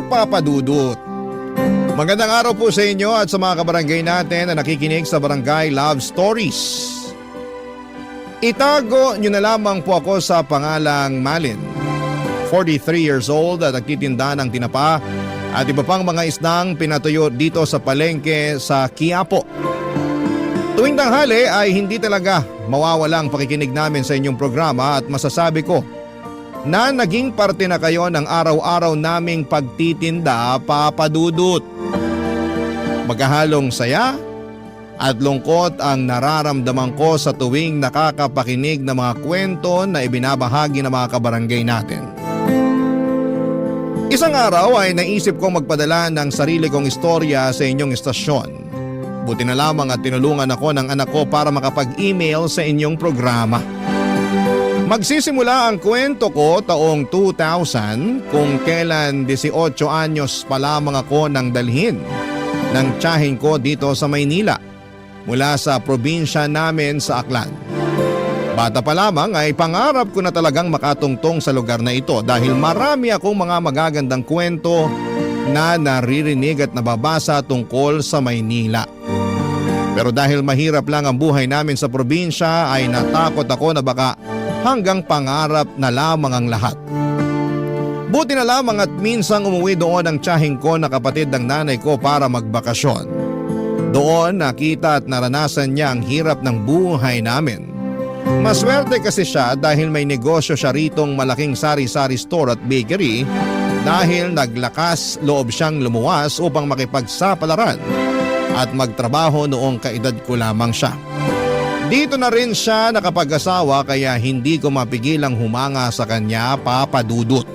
Papa Dudut. Magandang araw po sa inyo at sa mga kabarangay natin na nakikinig sa Barangay Love Stories. Itago nyo na lamang po ako sa pangalang Malin. 43 years old at nagtitinda ng tinapa at iba pang mga isdang pinatuyo dito sa palengke sa Quiapo. Tuwing tanghali ay hindi talaga mawawalang pakikinig namin sa inyong programa at masasabi ko na naging parte na kayo ng araw-araw naming pagtitinda, Papa Dudut. Magkahalong saya at lungkot ang nararamdaman ko sa tuwing nakakapakinig ng mga kwento na ibinabahagi ng mga kabarangay natin. Isang araw ay naisip kong magpadala ng sarili kong istorya sa inyong istasyon. Buti na lamang at tinulungan ako ng anak ko para makapag-email sa inyong programa. Magsisimula ang kwento ko taong 2000 kung kailan 18 anyos pa lamang ako nang dalhin ng tiyahin ko dito sa Maynila mula sa probinsya namin sa Aklan. Bata pa lamang ay pangarap ko na talagang makatungtong sa lugar na ito dahil marami akong mga magagandang kwento na naririnig at nababasa tungkol sa Maynila. Pero dahil mahirap lang ang buhay namin sa probinsya ay natakot ako na baka hanggang pangarap na lamang ang lahat. Buti na lamang at minsang umuwi doon ang tiyahin ko na kapatid ng nanay ko para magbakasyon. Doon nakita at naranasan niya ang hirap ng buhay namin. Maswerte kasi siya dahil may negosyo siya ritong malaking sari-sari store at bakery dahil naglakas loob siyang lumuwas upang makipagsapalaran at magtrabaho noong kaedad ko lamang siya. Dito na rin siya nakapag-asawa kaya hindi ko mapigilang humanga sa kanya, Papa Dudut.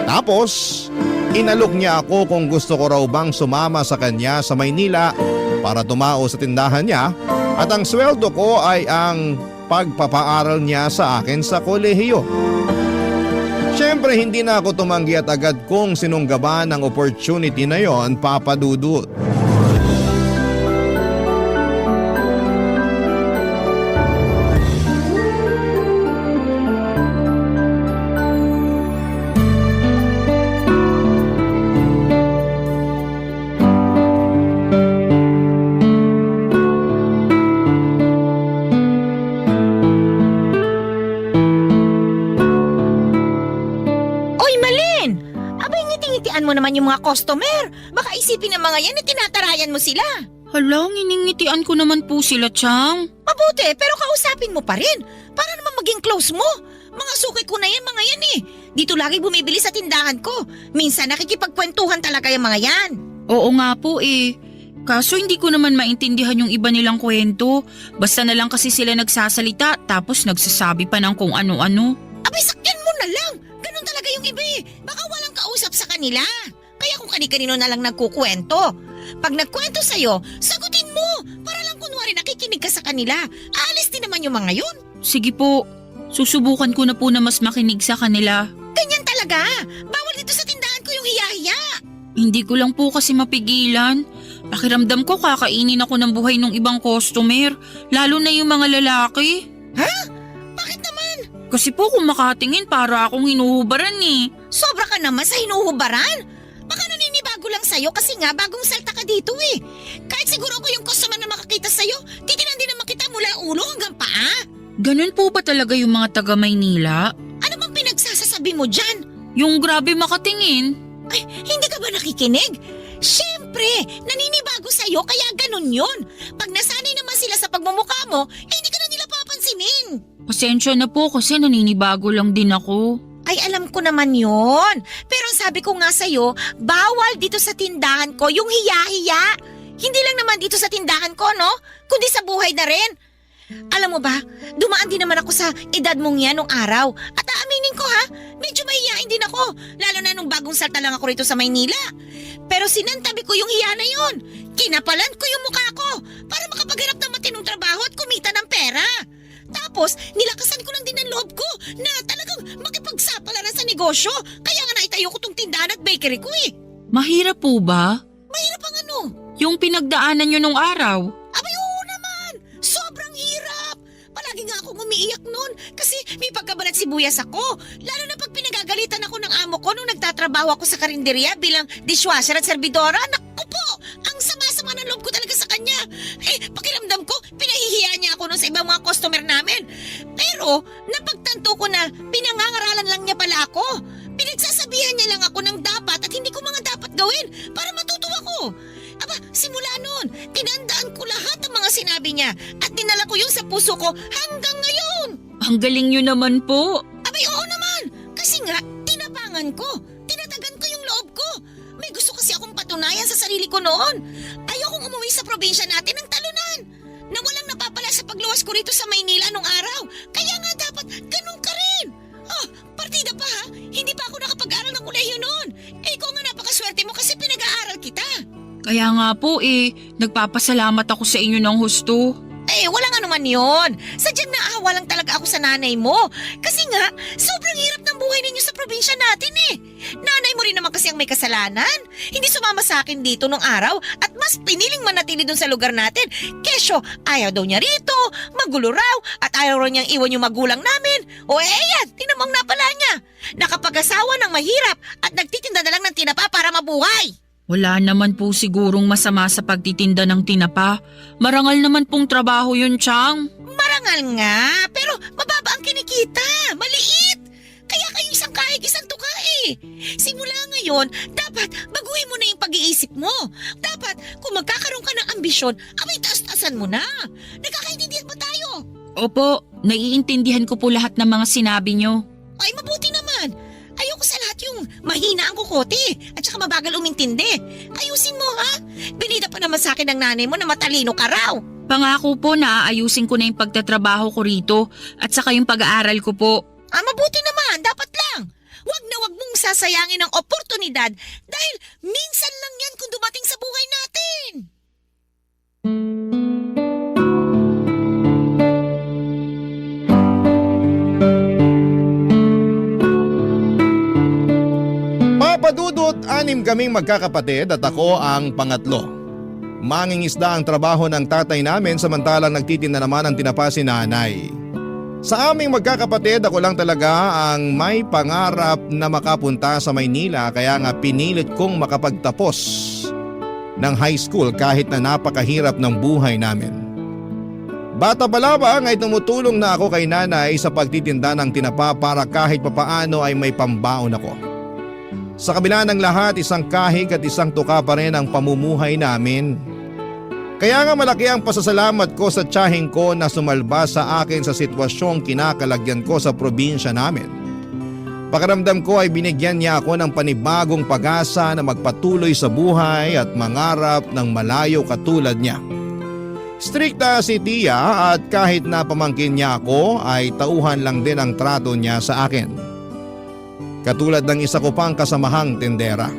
Tapos, inalok niya ako kung gusto ko raw bang sumama sa kanya sa Maynila para tumao sa tindahan niya at ang sweldo ko ay ang pagpapaaral niya sa akin sa kolehiyo. Siyempre hindi na ako tumanggi at agad kong sinunggaban ang opportunity na yon, Papa Dudut. Yung mga customer, baka isipin ng mga yan na tinatarayan mo sila. Hala, nginingitian ko naman po sila, Chang. Mabuti, pero kausapin mo pa rin. Para naman maging close mo. Mga suki ko na yan, mga yan eh. Dito lagi bumibili sa tindahan ko. Minsan nakikipagkwentuhan talaga yung mga yan. Oo nga po eh. Kaso hindi ko naman maintindihan yung iba nilang kwento. Basta na lang kasi sila nagsasalita tapos nagsasabi pa ng kung ano-ano. Abay, sakyan mo na lang. Ganun talaga yung iba eh. Baka walang kausap sa kanila. Kaya kung kani-kanino na lang nagkukwento. Pag nagkwento sa'yo, sagutin mo. Para lang kunwari nakikinig ka sa kanila. Aalis din naman yung mga yun. Sige po, susubukan ko na po na mas makinig sa kanila. Ganyan talaga. Bawal dito sa tindahan ko yung hiya-hiya. Hindi ko lang po kasi mapigilan. Pakiramdam ko kakainin ako ng buhay ng ibang customer. Lalo na yung mga lalaki. Ha? Bakit naman? Kasi po kung makatingin para akong hinuhubaran eh. Sobra ka naman sa hinuhubaran. Baka naninibago lang sa'yo kasi nga bagong salta ka dito eh. Kahit siguro ako yung customer na makakita sa'yo, titinan din naman kita mula ulo hanggang paa. Ganun po ba talaga yung mga taga Maynila? Ano bang pinagsasasabi mo dyan? Yung grabe makatingin. Ay, hindi ka ba nakikinig? Siyempre, naninibago sa'yo kaya ganun yun. Pag nasanay naman sila sa pagmumukha mo, hindi ka na nila papansinin. Pasensya na po kasi naninibago lang din ako. Ay, alam ko naman yon. Pero ang sabi ko nga sa'yo, bawal dito sa tindahan ko yung hiya-hiya. Hindi lang naman dito sa tindahan ko, no? Kundi sa buhay na rin. Alam mo ba, dumaan din naman ako sa edad mong yan nung araw. At aaminin ko ha, medyo mahihiyain din ako. Lalo na nung bagong salta lang ako rito sa Maynila. Pero sinantabi ko yung hiya na yon. Kinapalan ko yung mukha ko para makapaghanap ng matinong trabaho at kumita ng pera. Tapos, nilakasan ko lang din ang loob ko na talagang makipagsapalaran sa negosyo. Kaya nga naitayo ko tong tindahan at bakery ko eh. Mahirap po ba? Mahirap ang ano? Yung pinagdaanan nyo nung araw. Abay, oo naman. Sobrang hirap. Palagi nga akong umiiyak noon kasi May pagkabalat sibuyas ako. Lalo na pag pinagagalitan ako ng amo ko nung nagtatrabaho ako sa karinderya bilang dishwasher at servidora. Naku po, ang sama-sama ng loob ko talaga sa kanya. Pakiramdam ko, pinahihiya niya ako nun sa ibang mga customer namin. Pero napagtanto ko na pinangangaralan lang niya pala ako. Pinagsasabihan niya lang ako ng dapat at hindi ko mga dapat gawin para matuto ako. Aba, simula noon, tinandaan ko lahat ng mga sinabi niya at dinala ko yun sa puso ko hanggang ngayon. Ang galing nyo naman po. Abay, oo naman. Kasi nga, tinapangan ko. Tinatagan ko yung loob ko. May gusto kasi akong patunayan sa sarili ko noon. Ayokong umuwi sa probinsya natin ng talunan. Na walang napapala sa pagluwas ko rito sa Maynila nung araw. Kaya nga dapat ganun ka rin. Partida pa ha. Hindi pa ako nakapag-aral ng kolehiyo noon. Ikaw nga napakaswerte mo kasi pinag-aaral kita. Kaya nga po nagpapasalamat ako sa inyo ng husto. Wala nga naman yun. Sadyang naawa lang talaga ako sa nanay mo. Kasi nga, sobrang hirap ng buhay ninyo sa probinsya natin Nanay mo rin naman kasi ang may kasalanan. Hindi sumama sa akin dito nung araw at mas piniling manatili dun sa lugar natin. Kesyo, ayaw daw niya rito, magulo raw at ayaw raw niyang iwan yung magulang namin. Yan, tinamang napala niya. Nakapag-asawa ng mahirap at nagtitinda na lang ng tinapa para mabuhay. Wala naman po sigurong masama sa pagtitinda ng tinapa. Marangal naman pong trabaho yun, Chang. Marangal nga, pero mababa ang kinikita. Maliit. Kaya kayo isang kahig, isang tuka Simula ngayon, dapat baguhin mo na yung pag-iisip mo. Dapat, kung magkakaroon ka ng ambisyon, abay taas-taasan mo na. Nagkakaintindihan ba tayo? Opo, naiintindihan ko po lahat ng mga sinabi nyo. Ay, mabuti naman. Ayoko sa lahat yung mahina ang kukote at saka mabagal umintindi. Ayusin mo ha. Binida pa naman sa akin ng nanay mo na matalino ka raw. Pangako po na aayusin ko na yung pagtatrabaho ko rito at saka yung pag-aaral ko po. Mabuti naman. Dapat lang. Wag na wag mong sasayangin ang oportunidad dahil minsan lang yan kung dumating sa buhay natin. Papadudot, 6 kaming magkakapatid at ako ang pangatlo. Mangingisda ang trabaho ng tatay namin samantalang nagtitinda naman ang tinapa si nanay. Sa aming magkakapatid, ako lang talaga ang may pangarap na makapunta sa Maynila kaya nga pinilit kong makapagtapos ng high school kahit na napakahirap ng buhay namin. Bata pa lamang ay tumutulong na ako kay nanay sa pagtitinda ng tinapa para kahit papaano ay may pambaon ako. Sa kabila ng lahat, isang kahig at isang tuka pa rin ang pamumuhay namin. Kaya nga malaki ang pasasalamat ko sa tiyaheng ko na sumalba sa akin sa sitwasyong kinakalagyan ko sa probinsya namin. Pakiramdam ko ay binigyan niya ako ng panibagong pag-asa na magpatuloy sa buhay at mangarap ng malayo katulad niya. Strikta si Tia at kahit na pamangkin niya ako ay tauhan lang din ang trato niya sa akin. Katulad ng isa ko pang kasamahang tindera.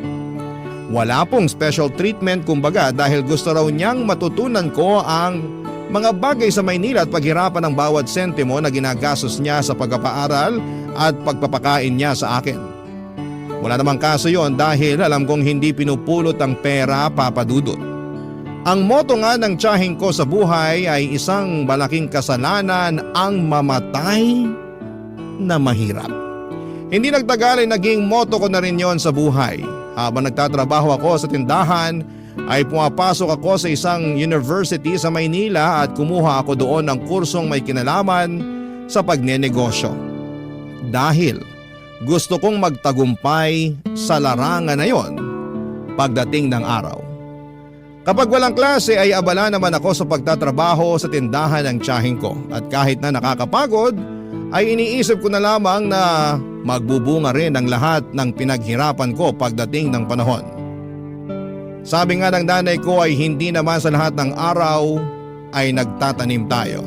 Wala pong special treatment kumbaga dahil gusto raw niyang matutunan ko ang mga bagay sa Maynila at paghirapan ng bawat sentimo na ginagastos niya sa pagpapaaral at pagpapakain niya sa akin. Wala namang kaso yon dahil alam kong hindi pinupulot ang pera, Papa Dudut. Ang motto nga ng tiyaheng ko sa buhay ay isang malaking kasalanan ang mamatay na mahirap. Hindi nagtagal ay naging motto ko na rin yon sa buhay. Habang nagtatrabaho ako sa tindahan ay pumapasok ako sa isang university sa Maynila at kumuha ako doon ng kursong may kinalaman sa pagnenegosyo. Dahil gusto kong magtagumpay sa larangan na yon pagdating ng araw. Kapag walang klase ay abala naman ako sa pagtatrabaho sa tindahan ng tiyaheng ko at kahit na nakakapagod ay iniisip ko na lamang na magbubunga rin ang lahat ng pinaghirapan ko pagdating ng panahon. Sabi nga ng nanay ko ay hindi naman sa lahat ng araw ay nagtatanim tayo.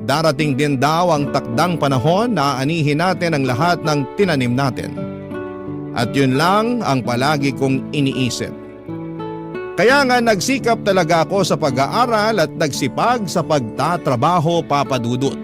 Darating din daw ang takdang panahon na aanihin natin ang lahat ng tinanim natin. At yun lang ang palagi kong iniisip. Kaya nga nagsikap talaga ako sa pag-aaral at nagsipag sa pagtatrabaho, Papa Dudut.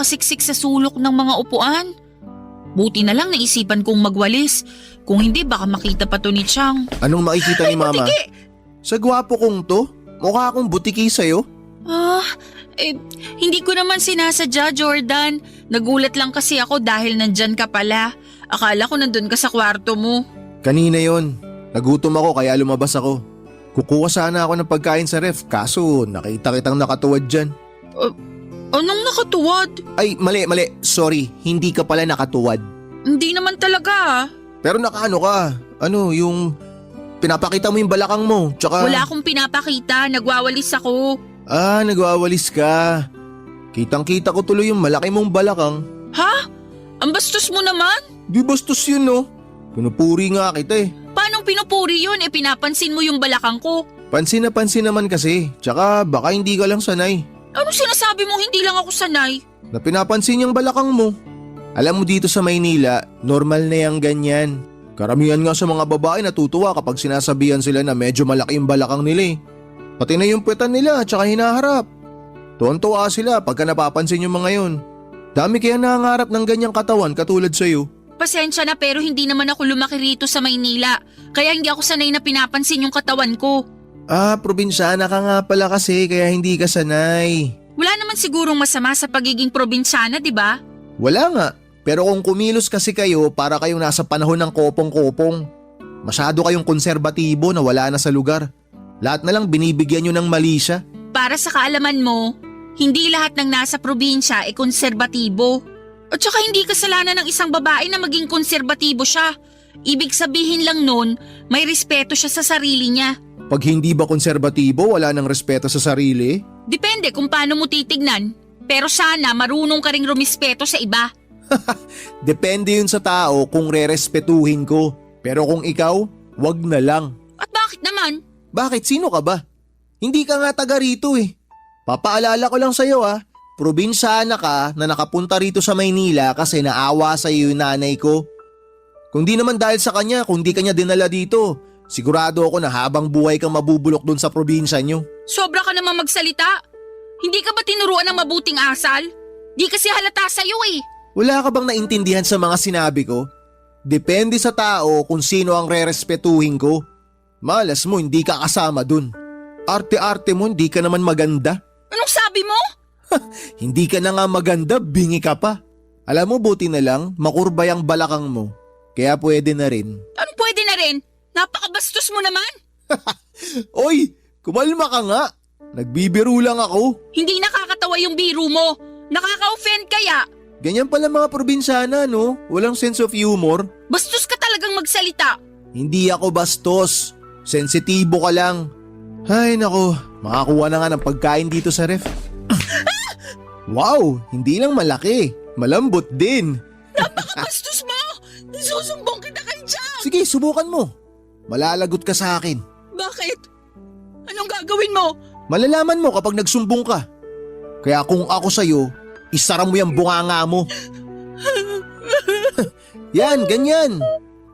nakasiksik sa sulok ng mga upuan. Buti na lang naisipan kong magwalis. Kung hindi, baka makita pa to ni Chang. Anong makikita ni Mama? Butiki! Sa gwapo kong to? Mukha akong butiki sa'yo? Hindi ko naman sinasadya, Jordan. Nagulat lang kasi ako dahil nandyan ka pala. Akala ko nandun ka sa kwarto mo. Kanina yon. Nagutom ako kaya lumabas ako. Kukuha sana ako ng pagkain sa ref kaso nakita kitang nakatuwad dyan. Anong nakatuwad? Ay, mali. Sorry, hindi ka pala nakatuwad. Hindi naman talaga. Pero nakaano ka? Ano, yung pinapakita mo yung balakang mo. Tsaka... Wala akong pinapakita. Nagwawalis ako. Nagwawalis ka. Kitang-kita ko tuloy yung malaki mong balakang. Ha? Ang bastos mo naman? Di bastos yun, no? Pinupuri nga kita eh. Paanong pinupuri yun? Pinapansin mo yung balakang ko. Pansin na pansin naman kasi. Tsaka baka hindi ka lang sanay. Ano sinasabi mo hindi lang ako sanay? Na pinapansin yung balakang mo. Alam mo dito sa Maynila, normal na yung ganyan. Karamihan nga sa mga babae natutuwa kapag sinasabihan sila na medyo malaki yung balakang nila eh. Pati na yung puwetan nila at saka hinaharap. Tuwan-tuwa sila pagka napapansin yung mga yun. Dami kaya nangangarap ng ganyang katawan katulad sa'yo. Pasensya na pero hindi naman ako lumaki rito sa Maynila. Kaya hindi ako sanay na pinapansin yung katawan ko. Probinsyana ka nga pala kasi kaya hindi ka sanay. Wala naman sigurong masama sa pagiging probinsyana, di ba? Wala nga. Pero kung kumilos kasi kayo para kayong nasa panahon ng kopong-kopong. Masyado kayong konserbatibo na wala na sa lugar. Lahat na lang binibigyan nyo ng mali siya. Para sa kaalaman mo, hindi lahat ng nasa probinsya ay konserbatibo. At saka hindi kasalanan ng isang babae na maging konserbatibo siya. Ibig sabihin lang nun, may respeto siya sa sarili niya. Pag hindi ba konserbatibo, wala nang respeto sa sarili? Depende kung paano mo titignan. Pero sana marunong ka ring rumispeto sa iba. Depende yun sa tao kung rerespetuhin ko. Pero kung ikaw, wag na lang. At bakit naman? Bakit? Sino ka ba? Hindi ka nga taga rito eh. Papaalala ko lang sa'yo probinsyana ka na nakapunta rito sa Maynila kasi naawa sa'yo yung nanay ko. Kung di naman dahil sa kanya, kung di kanya dinala dito, sigurado ako na habang buhay kang mabubulok dun sa probinsya nyo. Sobra ka naman magsalita. Hindi ka ba tinuruan ng mabuting asal? Di kasi halata sa'yo eh. Wala ka bang naintindihan sa mga sinabi ko? Depende sa tao kung sino ang rerespetuhin ko. Malas mo, hindi ka kasama dun. Arte-arte mo, hindi ka naman maganda. Anong sabi mo? Hindi ka na nga maganda, bingi ka pa. Alam mo, buti na lang, makurbay ang balakang mo. Kaya pwede na rin. Anong pwede na rin? Napakabastos mo naman. Oy, kumalma ka nga. Nagbibiro lang ako. Hindi nakakatawa yung biro mo. Nakaka-offend kaya. Ganyan pala mga probinsyana, no? Walang sense of humor. Bastos ka talagang magsalita. Hindi ako bastos. Sensitibo ka lang. Ay nako, makakuha na nga ng pagkain dito sa ref. Wow, hindi lang malaki. Malambot din. Napakabastos mo. Susumbong kita kay Jack. Sige, subukan mo. Malalagot ka sa akin. Bakit? Anong gagawin mo? Malalaman mo kapag nagsumbong ka. Kaya kung ako sa'yo, isara mo yung bunganga mo. Yan, ganyan.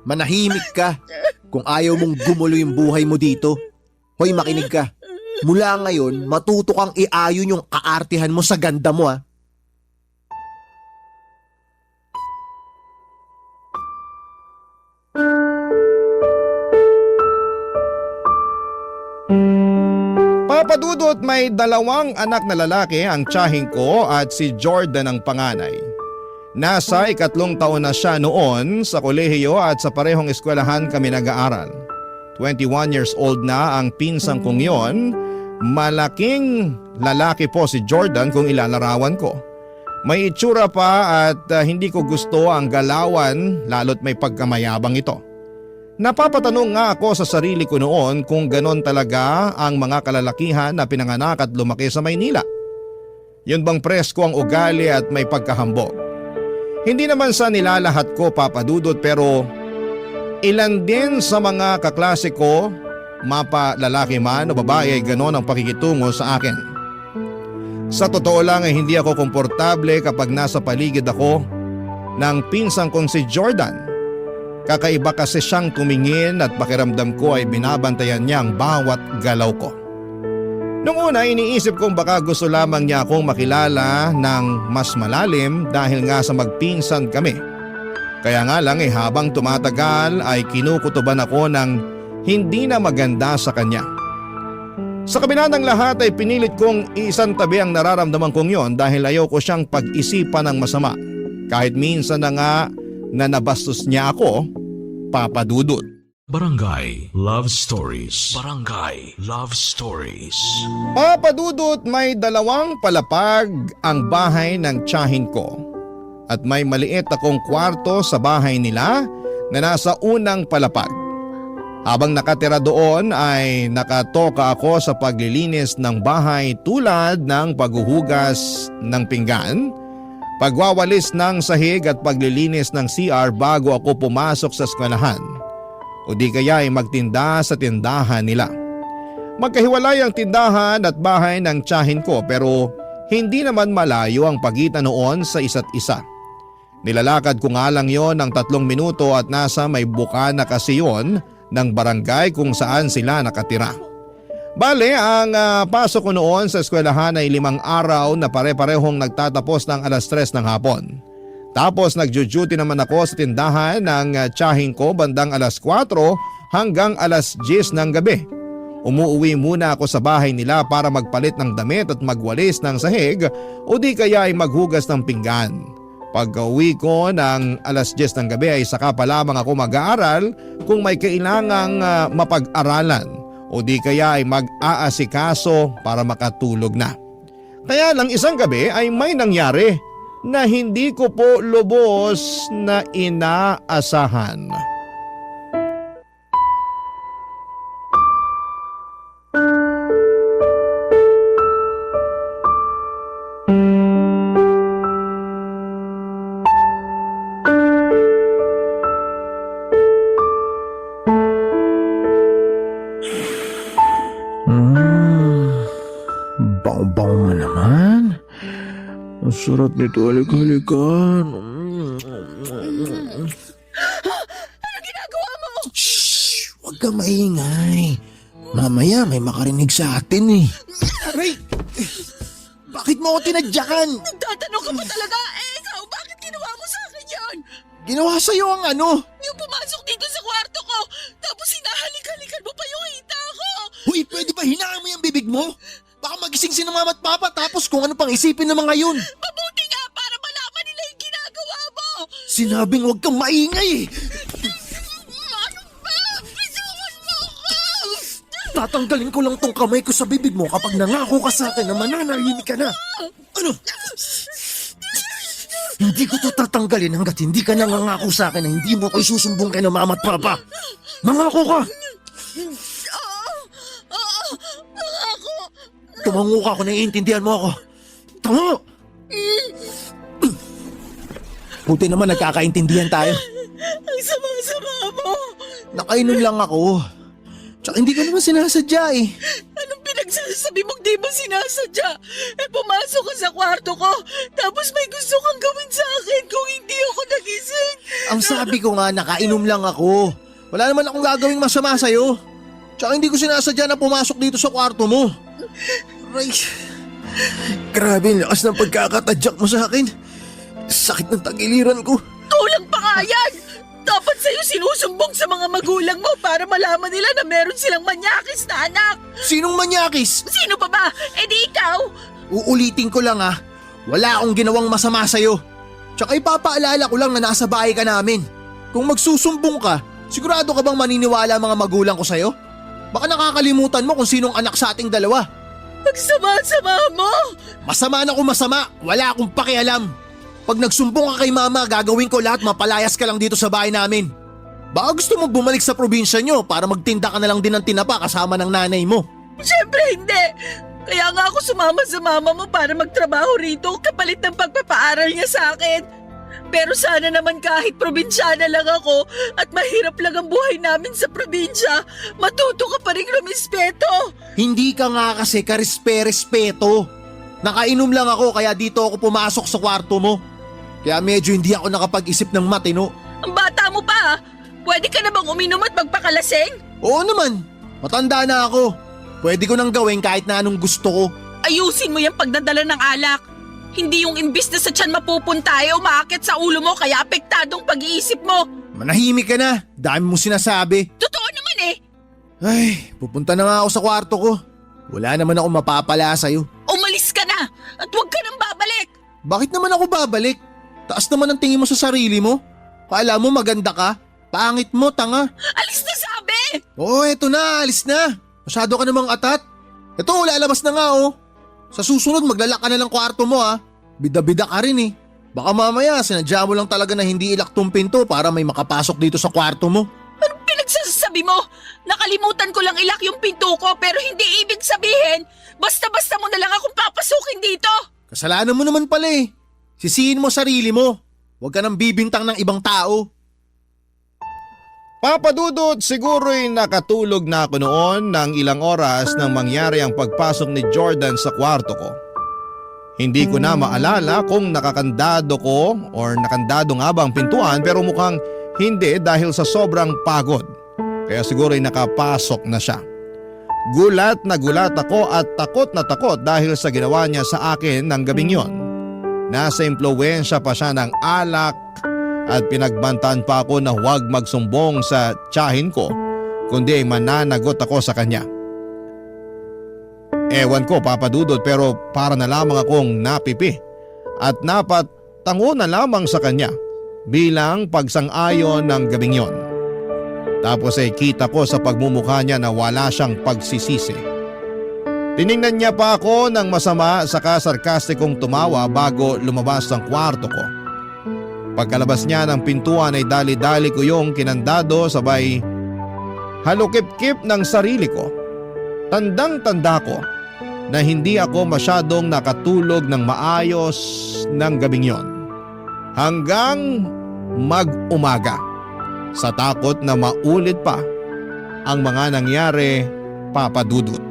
Manahimik ka. Kung ayaw mong gumulo yung buhay mo dito. Hoy, makinig ka. Mula ngayon, matuto kang iayon yung kaartihan mo sa ganda mo Papadudot, may 2 anak na lalaki ang tiyahing ko at si Jordan ang panganay. Nasa 3 taon na siya noon sa kolehiyo at sa parehong eskwelahan kami nag-aaral. 21 years old na ang pinsang kong yon. Malaking lalaki po si Jordan kung ilalarawan ko. May itsura pa at hindi ko gusto ang galawan lalo't may pagkamayabang ito. Napapatanong nga ako sa sarili ko noon kung ganon talaga ang mga kalalakihan na pinanganak at lumaki sa Maynila. Yun bang presko ang ugali at may pagkahambog? Hindi naman sa nilalahat ko, Papa Dudut, pero ilan din sa mga kaklase ko, mapa lalaki man o babae, ay ganon ang pakikitungo sa akin. Sa totoo lang ay hindi ako komportable kapag nasa paligid ako ng pinsang kong si Jordan. Kakaiba kasi siyang tumingin at pakiramdam ko ay binabantayan niya ang bawat galaw ko. Noong una iniisip kong baka gusto lamang niya akong makilala ng mas malalim dahil nga sa magpinsan kami. Kaya nga lang habang tumatagal ay kinukutuban ako ng hindi na maganda sa kanya. Sa kabila ng lahat ay pinilit kong isantabi ang nararamdaman kong yon dahil ayoko siyang pag-isipan ng masama. Kahit minsan na nga na nabastos niya ako, Papa Dudut. Barangay Love Stories. Barangay Love Stories. Papa Dudut, may 2 palapag ang bahay ng tiyahin ko. At may maliit akong kwarto sa bahay nila na nasa unang palapag. Habang nakatira doon ay nakatoka ako sa paglilinis ng bahay tulad ng paghuhugas ng pinggan, pagwawalis ng sahig at paglilinis ng CR bago ako pumasok sa eskwelahan. O di kaya ay magtinda sa tindahan nila. Magkahiwalay ang tindahan at bahay ng tiyahin ko pero hindi naman malayo ang pagitan noon sa isa't isa. Nilalakad ko nga lang yon ng 3 minuto at nasa may bukana kasi yon ng barangay kung saan sila nakatira. Bale, ang pasok ko noon sa eskwelahan ay 5 araw na pare-parehong nagtatapos ng 3:00 ng hapon. Tapos nagjo-duty naman ako sa tindahan ng tiyahin ko bandang 4:00 hanggang 10:00 ng gabi. Umuuwi muna ako sa bahay nila para magpalit ng damit at magwalis ng sahig o di kaya ay maghugas ng pinggan. Pag-uwi ko ng 10:00 ng gabi ay saka pa lamang ako mag-aaral kung may kailangang mapag-aralan o di kaya ay mag-aasikaso para makatulog na. Kaya lang isang gabi ay may nangyari na hindi ko po lubos na inaasahan. Bang-bang mo naman. Ang sarap nito, halik-halikan. Ano ginagawa mo? Shhh! Huwag ka maingay. Mamaya may makarinig sa atin eh. Aray! Bakit mo ako tinadyakan? Nagtatanong ka pa talaga? Ikaw, bakit ginawa mo sa akin yan? Ginawa sa'yo ang ano? Yung pumasok dito sa kwarto ko, tapos hinahalik-halikan mo pa yung hita ko. Huy, pwede ba hinaan mo yung bibig mo? Baka magising si mama at papa tapos kung ano pang isipin ng mga yun. Mabuti nga para malaman nila yung ginagawa mo. Sinabing huwag kang maingay eh. Ano ba? Bisuhan mo ako! Tatanggalin ko lang tong kamay ko sa bibig mo kapag nangako ka sa akin na mananahimik ka na. Ano? Hindi ko to tatanggalin hanggat hindi ka nangangako sa akin na hindi mo ko isusumbong kay na mama at papa. Mangako ka! Tumango ka kung naiintindihan mo ako. Tango! Buti naman nagkakaintindihan tayo. Ang sama-sama mo. Nakainom lang ako. Tsaka hindi ko naman sinasadya eh. Anong pinagsasabi mong di mo sinasadya? Pumasok ka sa kwarto ko, tapos may gusto kang gawin sa akin kung hindi ako nagising. Ang sabi ko nga, nakainom lang ako. Wala naman akong gagawing masama sa'yo. Tsaka hindi ko sinasadya na pumasok dito sa kwarto mo. Aray, grabe ang lakas ng pagkakatadyak mo sa akin. Sakit ng tagiliran ko. Tulang pa nga yan! Dapat sa'yo sinusumbong sa mga magulang mo para malaman nila na meron silang manyakis na anak. Sinong manyakis? Sino pa ba? Eh di ikaw? Uulitin ko lang ha. Wala akong ginawang masama sa'yo. Tsaka ipapaalala ko lang na nasa bahay ka namin. Kung magsusumbong ka, sigurado ka bang maniniwala ang mga magulang ko sa'yo? Baka nakakalimutan mo kung sinong anak sa ating dalawa. Magsama-sama mo! Masama na kung masama, wala akong pakialam. Pag nagsumbong ka kay mama, gagawin ko lahat mapalayas ka lang dito sa bahay namin. Baka gusto mo bumalik sa probinsya nyo para magtinda ka na lang din ng tinapa kasama ng nanay mo. Siyempre hindi! Kaya nga ako sumama sa mama mo para magtrabaho rito kapalit ng pagpapaaral niya sa akin. Pero sana naman kahit probinsyana lang ako at mahirap lang ang buhay namin sa probinsya, matuto ka pa rin rumispeto. Hindi ka nga kasi karespe-respeto. Nakainom lang ako kaya dito ako pumasok sa kwarto mo. Kaya medyo hindi ako nakapag-isip ng matino. Ang bata mo pa, pwede ka na bang uminom at magpakalasing? Oo naman, matanda na ako. Pwede ko nang gawin kahit na anong gusto ko. Ayusin mo yung pagdadala ng alak. Hindi yung imbis na sa tiyan mapupunta ay umaakit sa ulo mo kaya apektadong pag-iisip mo. Manahimik ka na. Dami mong sinasabi. Totoo naman eh. Ay, pupunta na nga ako sa kwarto ko. Wala naman ako mapapala sa'yo. Umalis ka na at huwag ka nang babalik. Bakit naman ako babalik? Taas naman ang tingin mo sa sarili mo. Kala mo maganda ka? Pangit mo, tanga. Alis na sabi! Oo, eto na, alis na. Masyado ka namang atat. Eto, lalabas na nga oh. Sa susunod, maglalak ka na ng kwarto mo ah. Bida-bida ka rin eh. Baka mamaya, sinadya mo lang talaga na hindi ilak tong pinto para may makapasok dito sa kwarto mo. Anong pinagsasabi mo? Nakalimutan ko lang ilak yung pinto ko pero hindi ibig sabihin basta-basta mo na lang akong papasukin dito. Kasalanan mo naman pala eh. Sisihin mo sarili mo. Huwag ka nang bibintang ng ibang tao. Papa Dudut, siguro'y nakatulog na ako noon ng ilang oras nang mangyari ang pagpasok ni Jordan sa kwarto ko. Hindi ko na maalala kung nakakandado ko or nakandado nga ba ang pintuan pero mukhang hindi dahil sa sobrang pagod. Kaya siguro'y nakapasok na siya. Gulat na gulat ako at takot na takot dahil sa ginawa niya sa akin ng gabing yon. Nasa impluwensya pa siya ng alak at pinagbantaan pa ako na huwag magsumbong sa tiyahin ko kundi ay mananagot ako sa kanya. Ewan ko Papa Dudut pero para na lamang akong napipi at napatango na lamang sa kanya bilang pagsang-ayon ng gabing yon. Tapos ay kita ko sa pagmumukha niya na wala siyang pagsisisi. Tiningnan niya pa ako ng masama saka sarkastikong tumawa bago lumabas ng kwarto ko. Pagkalabas niya ng pintuan ay dali-dali ko yung kinandado sabay halukip-kip ng sarili ko. Tandang-tanda ko na hindi ako masyadong nakatulog ng maayos ng gabing yon. Hanggang mag-umaga sa takot na maulit pa ang mga nangyari, Papa Dudut.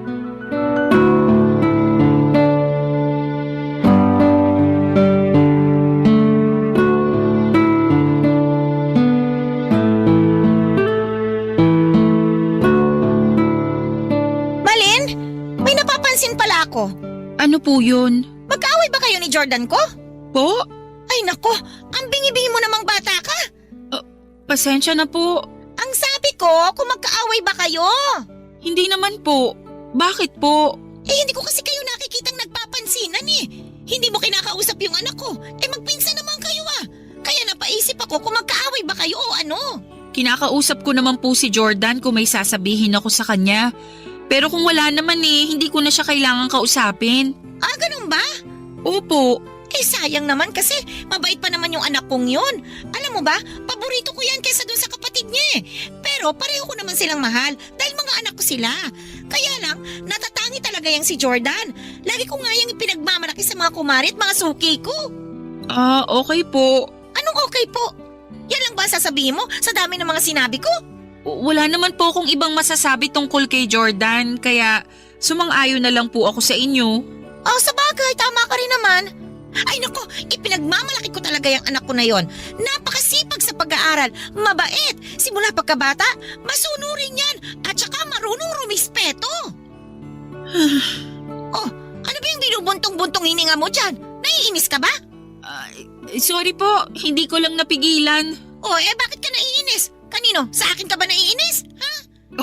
Ano po yun? Magkaaway ba kayo ni Jordan ko? Po? Ay nako, ang bingi-bingi mo namang bata ka. Pasensya na po. Ang sabi ko, kung magkaaway ba kayo? Hindi naman po. Bakit po? Hindi ko kasi kayo nakikitang nagpapansinan eh. Hindi mo kinakausap yung anak ko. Magpinsan naman kayo ah. Kaya napaisip ako kung magkaaway ba kayo o ano. Kinakausap ko naman po si Jordan kung may sasabihin ako sa kanya. Pero kung wala naman hindi ko na siya kailangan kausapin. Ganun ba? Opo. Sayang naman kasi mabait pa naman yung anak kong yun. Alam mo ba, paborito ko yan kaysa dun sa kapatid niya eh. Pero pareho ko naman silang mahal dahil mga anak ko sila. Kaya lang, natatangi talaga yung si Jordan. Lagi ko nga yung ipinagmamalaki sa mga kumari at mga suki ko. Okay po. Anong okay po? Yan lang ba sasabihin mo sa dami ng mga sinabi ko? Wala naman po akong ibang masasabi tungkol kay Jordan, kaya sumang-ayon na lang po ako sa inyo. Sa bagay, tama ka rin naman. Ay nako, ipinagmamalaki ko talaga yung anak ko na yon. Napakasipag sa pag-aaral, mabait, simula pagkabata, masunurin yan, at saka marunong rumispeto. Ano ba yung binubuntong-buntong hininga mo dyan? Naiinis ka ba? Sorry po, hindi ko lang napigilan. Bakit ka naiinis? Kanino? Sa akin ka ba naiinis? Ha?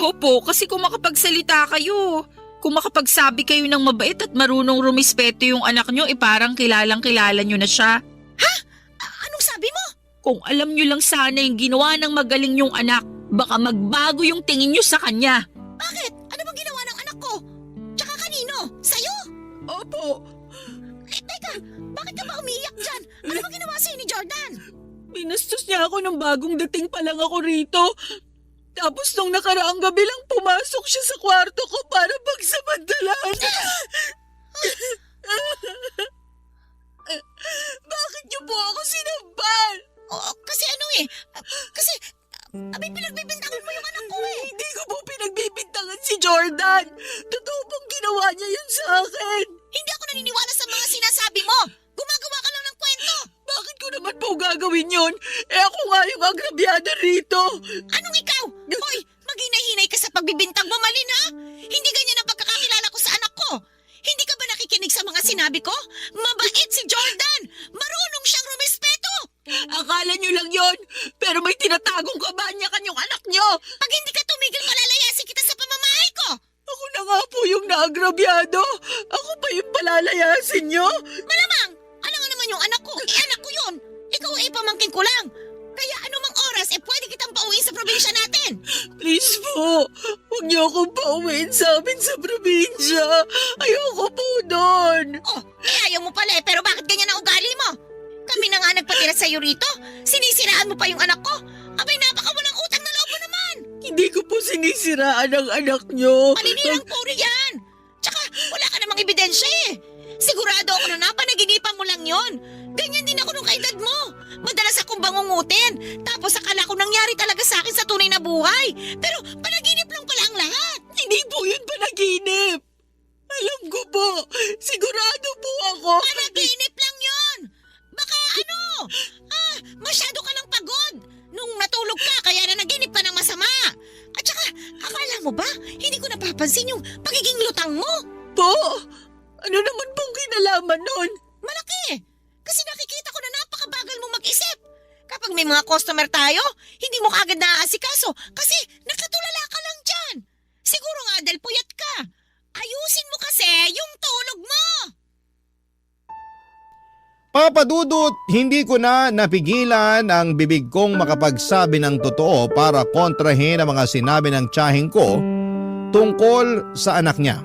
Opo, kasi kung makapagsalita kayo, kung makapagsabi kayo ng mabait at marunong rumispeto yung anak nyo, parang kilalang-kilala nyo na siya. Ha? Anong sabi mo? Kung alam nyo lang sana yung ginawa ng magaling yung anak, baka magbago yung tingin nyo sa kanya. Bakit? Ano bang ginawa ng anak ko? Tsaka kanino? Sa'yo? Opo. Teka, bakit ka ba umiiyak dyan? Ano bang ginawa sa'yo ni Jordan? Binastos niya ako nung bagong dating pa lang ako rito. Tapos nung nakaraang gabi lang pumasok siya sa kwarto ko para pagsamantalaan. Bakit niyo po ako sinampal? Kasi kasi pinagbibintangan mo yung anak ko eh. Hindi ko po pinagbibintangan si Jordan. Totoo pong ginawa niya yun sa akin. Hindi ako naniniwala sa mga sinasabi mo. Gumagawa ka lang ng kwento. Bakit ko naman po gagawin yun? Ako nga yung agrabyada rito. Anong ikaw? Hoy, maghinay-hinay ka sa pagbibintang mo, Malin ha? Hindi ganyan ang pagkakakita nakikinig sa mga sinabi ko? Mabait si Jordan! Marunong siyang rumispeto! Akala nyo lang yon, pero may tinatagong kabanya-kanyang anak nyo. Pag hindi ka tumigil, palalayasin kita sa pamamahay ko! Ako na nga po yung naagrabyado. Ako pa yung palalayasin nyo. Malamang! Alam nga naman yung anak ko. Anak ko yun! Ikaw ay pamangkin ko lang! Kaya anumang oras, pwede kitang pauwiin sa probinsya natin! Please po, huwag niyo akong pauwiin sa amin sa probinsya. Ayoko po doon. Oh, ayaw mo pala pero bakit ganyan ang ugali mo? Kami na nga nagpatira sa'yo rito. Sinisiraan mo pa yung anak ko. Abay, napakawalang utang na loob mo naman. Hindi ko po sinisiraan ang anak niyo. Maninirang puri yan. Tsaka, wala ka namang ebidensya eh. Sigurado ako na napanaginipan mo lang yon. Ganyan din ako nung kaedad mo. Madalas akong bangungutin. Tapos akala ko nangyari talaga sa akin sa tunay na buhay. Pero panaginip lang pala ang lahat. Hindi po yun panaginip. Alam ko po, sigurado po ako. Panaginip lang yon. Baka masyado ka lang pagod. Nung natulog ka, kaya na naginip ka ng masama. At saka, akala mo ba, hindi ko napapansin yung pagiging lutang mo? Po, ano naman pong kinalaman nun? Malaki. Kasi nakikita ko na napakabagal mo mag-isip. Kapag may mga customer tayo, hindi mo kaagad naaasikaso kasi nakatulala ka lang dyan. Siguro nga dahil puyat ka. Ayusin mo kasi yung tulog mo. Papa Dudut, hindi ko na napigilan ang bibig kong makapagsabi ng totoo para kontrahin ang mga sinabi ng tiyahing ko tungkol sa anak niya.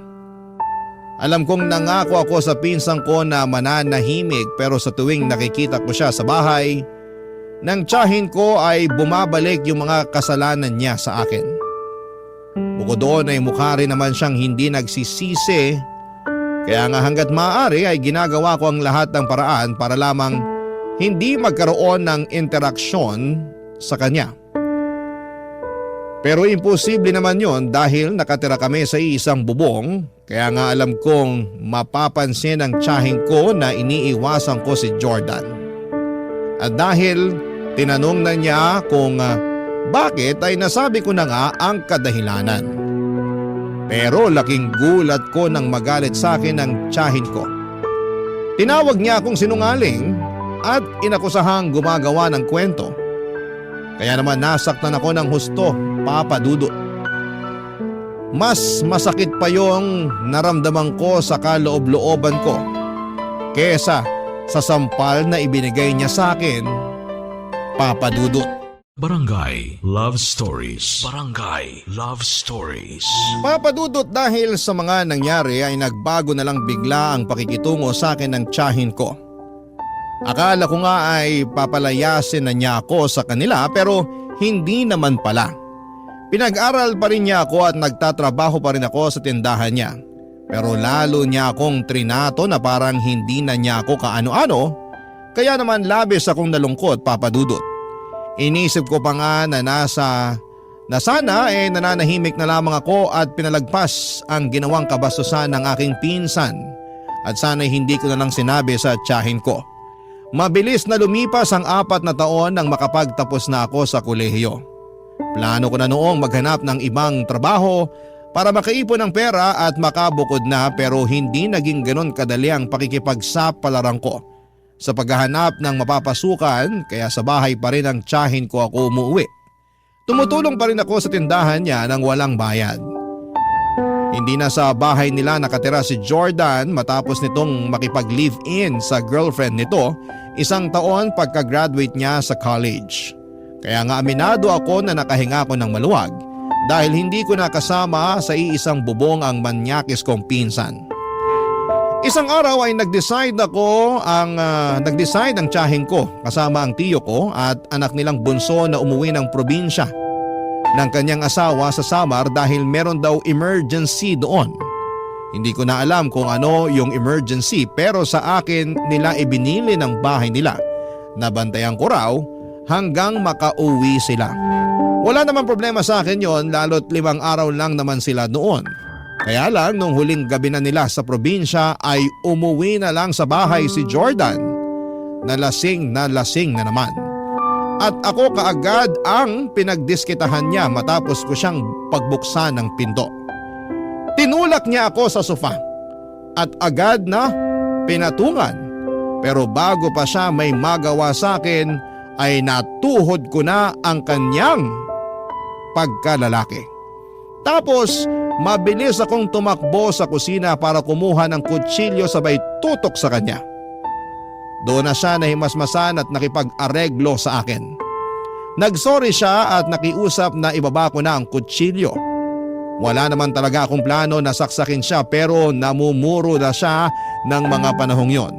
Alam kong nangako ako sa pinsang ko na mananahimik pero sa tuwing nakikita ko siya sa bahay, ng tiyahin ko ay bumabalik yung mga kasalanan niya sa akin. Bukod doon ay mukha rin naman siyang hindi nagsisisi. Kaya nga hanggat maaari ay ginagawa ko ang lahat ng paraan para lamang hindi magkaroon ng interaksyon sa kanya. Pero imposible naman yon dahil nakatira kami sa isang bubong, kaya nga alam kong mapapansin ng tiyahing ko na iniiwasan ko si Jordan. At dahil tinanong na niya kung bakit ay nasabi ko na nga ang kadahilanan. Pero laking gulat ko nang magalit sa akin ng tiyahin ko. Tinawag niya akong sinungaling at inakusahang gumagawa ng kwento. Kaya naman nasaktan ako ng husto, Papa Dudut. Mas masakit pa yung naramdaman ko sa kaloob-looban ko kesa sa sampal na ibinigay niya sa akin, Papa Dudut. Barangay Love Stories. Barangay Love Stories. Papa Dudut, dahil sa mga nangyari ay nagbago na lang bigla ang pakikitungo sa akin ng tiyahin ko. Akala ko nga ay papalayasin na niya ako sa kanila pero hindi naman pala. Pinag-aral pa rin niya ako at nagtatrabaho pa rin ako sa tindahan niya. Pero lalo niya akong trinato na parang hindi na niya ako kaano-ano, kaya naman labis akong nalungkot, Papa Dudut. Inisip ko pa nga na sana nananahimik na lamang ako at pinalagpas ang ginawang kabastusan ng aking pinsan at sana hindi ko na lang sinabi sa tiyahin ko. Mabilis na lumipas ang 4 na taon nang makapagtapos na ako sa kolehiyo. Plano ko na noong maghanap ng ibang trabaho para makaipon ng pera at makabukod na pero hindi naging ganon kadali ang pakikipagsapalaran ko. Sa paghahanap ng mapapasukan kaya sa bahay pa rin ang tiyahin ko ako umuwi. Tumutulong pa rin ako sa tindahan niya nang walang bayad. Hindi na sa bahay nila nakatira si Jordan matapos nitong makipag-live-in sa girlfriend nito 1 taon pagka-graduate niya sa college. Kaya nga aminado ako na nakahinga ko ng maluwag dahil hindi ko nakasama sa iisang bubong ang manyakis kong pinsan. Isang araw ay nag-decide ang tiyahin ko kasama ang tiyo ko at anak nilang bunso na umuwi ng probinsya ng kanyang asawa sa Samar dahil meron daw emergency doon. Hindi ko na alam kung ano yung emergency pero sa akin nila ibinili ng bahay nila. Nabantayan ko raw hanggang makauwi sila. Wala namang problema sa akin yon lalo't 5 araw lang naman sila noon. Kaya lang nung huling gabi na nila sa probinsya ay umuwi na lang sa bahay si Jordan na lasing na naman. At ako kaagad ang pinagdiskitahan niya matapos ko siyang pagbuksan ng pinto. Tinulak niya ako sa sofa at agad na pinatungan. Pero bago pa siya may magawa sa akin ay natuhod ko na ang kanyang pagkalalaki. Tapos mabilis akong tumakbo sa kusina para kumuha ng kutsilyo sabay tutok sa kanya. Doon na siya nahimasmasan at nakipag-areglo sa akin. Nagsorry siya at nakiusap na ibaba ko na ang kutsilyo. Wala naman talaga akong plano na saksakin siya pero namumuro na siya ng mga panahong yon.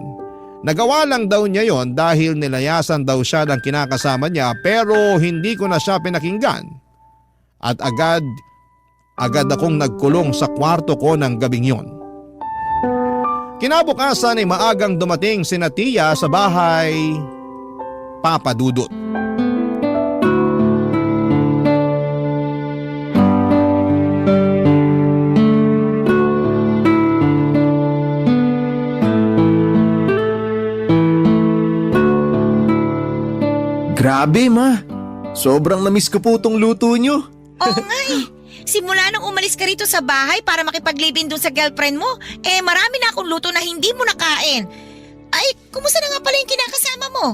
Nagawa lang daw niya yon dahil nilayasan daw siya ng kinakasama niya pero hindi ko na siya pinakinggan. At agad akong nagkulong sa kwarto ko ng gabing yon. Kinabukasan ay maagang dumating si Tia sa bahay Papa Dudut. Grabe ma, sobrang namiss ko po tong luto nyo. Oo nga eh. Simula nung umalis ka rito sa bahay para makipag-live-in dun sa girlfriend mo, marami na akong luto na hindi mo nakain. Ay, kumusta na nga pala yung kinakasama mo?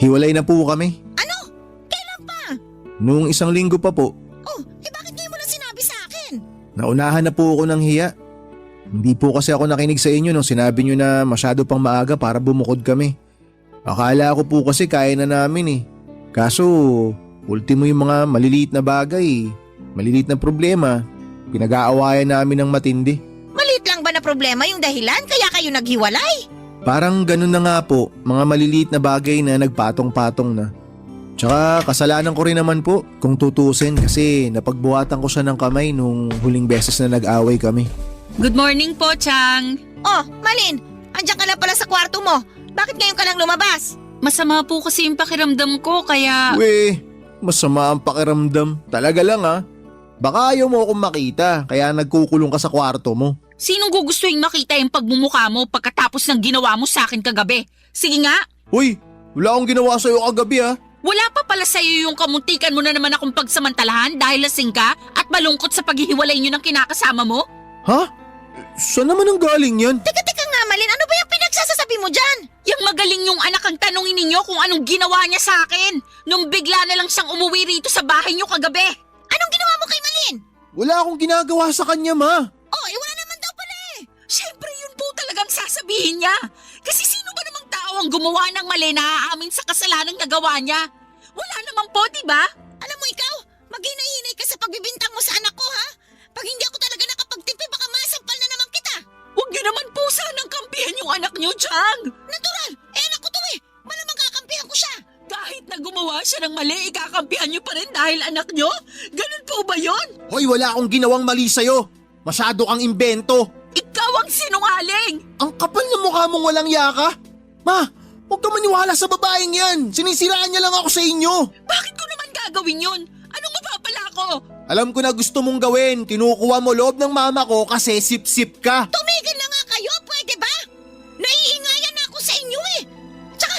Hiwalay na po kami. Ano? Kailan pa? Noong 1 linggo pa po. Oh, bakit ngayon mo lang sinabi sa akin? Naunahan na po ako ng hiya. Hindi po kasi ako nakinig sa inyo nung sinabi nyo na masyado pang maaga para bumukod kami. Akala ko po kasi kaya na namin eh. Kaso, ultimo yung mga maliliit na bagay, maliliit na problema, pinag-aawayan namin ng matindi. Maliit lang ba na problema yung dahilan kaya kayo naghiwalay? Parang ganun na nga po, mga maliliit na bagay na nagpatong-patong na. Tsaka kasalanan ko rin naman po kung tutusin kasi napagbuhatan ko siya ng kamay nung huling beses na nag-away kami. Good morning po, Chang. Oh, Malin, andiyan ka lang pala sa kwarto mo. Bakit ngayon ka lang lumabas? Masama po kasi yung pakiramdam ko kaya… Weh, masama ang pakiramdam. Talaga lang ah. Baka ayaw mo akong makita kaya nagkukulong ka sa kwarto mo. Sinong gugustuhin makita yung pagmumukha mo pagkatapos ng ginawa mo sa akin kagabi? Sige nga. Uy, wala akong ginawa sa'yo kagabi ah. Wala pa pala sa'yo yung kamuntikan mo na naman akong pagsamantalahan dahil lasing ka at malungkot sa paghihiwalay nyo ng kinakasama mo? Ha? Saan naman ang galing yan? Teka nga Malin, ano ba yung pinagsasasabi mo dyan? Yang magaling yung anak ang tanongin ninyo kung anong ginawa niya sa akin nung bigla na lang siyang umuwi rito sa bahay niyo kagabi. Anong ginawa mo kay Malin? Wala akong ginagawa sa kanya ma. Oh, wala naman daw pala eh. Siyempre yun po talagang sasabihin niya. Kasi sino ba namang tao ang gumawa ng mali na aamin sa kasalanang nagawa niya? Wala naman po, diba? Alam mo ikaw, maghinay-hinay ka sa pagbibintang mo sa anak ko ha? Pag hindi ako talaga nakapagtimpi, baka masampal na naman kita. Huwag niyo naman po sanang kampihan yung anak niyo, Chang. Natural, anak ko to eh. Malamang kakampihan ko siya. Kahit na gumawa siya ng mali, ikakampihan niyo pa rin dahil anak niyo? Ganun po ba yon? Hoy, wala akong ginawang mali sa'yo. Masyado kang imbento. Ikaw ang sinungaling! Ang kapal ng mukha mong walang yaka. Ma, huwag ka maniwala sa babaeng yan. Sinisiraan niya lang ako sa inyo. Bakit ko naman gagawin yun? Anong mapapala ko? Alam ko na gusto mong gawin. Kinukuha mo loob ng mama ko kasi sip-sip ka. Tumigil na nga kayo, pwede ba? Naiingayan na ako sa inyo eh. Tsaka,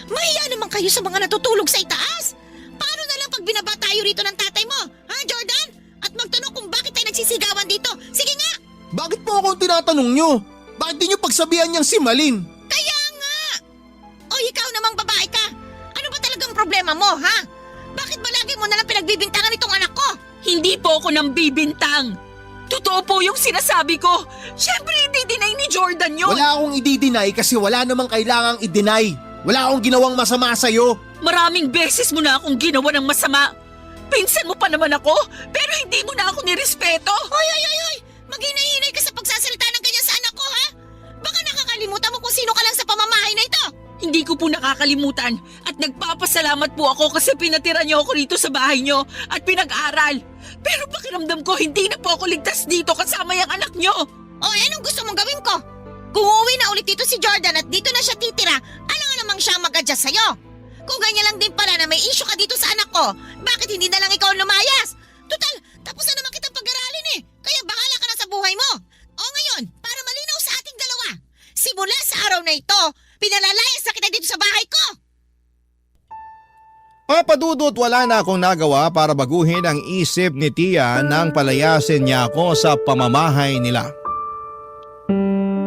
mahiya naman kayo sa mga natutulog sa itaas. Paano na lang pag binaba tayo rito ng tatay mo? Ha, Jordan? At magtanong kung bakit tayo nagsisigawan dito. Sige nga! Bakit po ako tinatanong nyo? Bakit di nyo pagsabihan niyang si Malin? Kaya nga! O ikaw namang babae ka. Ano ba talagang problema mo, ha? Bakit ba lagi mo nalang pinagbibintangan itong anak ko? Hindi po ako nang bibintang. Totoo po yung sinasabi ko. Siyempre hindi deny ni Jordan yun. Wala akong i-deny kasi wala namang kailangang i-deny. Wala akong ginawang masama sa'yo. Maraming beses mo na akong ginawa ng masama. Pinsan mo pa naman ako, pero hindi mo na ako nirespeto. Hoy! Maghinay-hinay ka sa pagsasalita ng ganyan sa anak ko, ha? Baka nakakalimutan mo kung sino ka lang sa pamamahay na ito. Hindi ko po nakakalimutan at nagpapasalamat po ako kasi pinatira niyo ako rito sa bahay niyo at pinag-aral. Pero pakiramdam ko hindi na po ako ligtas dito kasama yung anak niyo. O, anong gusto mong gawin ko? Kung uuwi na ulit dito si Jordan at dito na siya titira, ano nga namang siya mag-adjust sa'yo? Kung ganyan lang din pala na may issue ka dito sa anak ko, bakit hindi na lang ikaw lumayas? Total, tapos na naman kitang pag-aralin eh. Kaya bahala ka na sa buhay mo. O ngayon, para malinaw sa ating dalawa, simula sa araw na ito, pinalalayas na kita dito sa bahay ko. Papa Dudut, wala na akong nagawa para baguhin ang isip ni Tia nang palayasin niya ako sa pamamahay nila.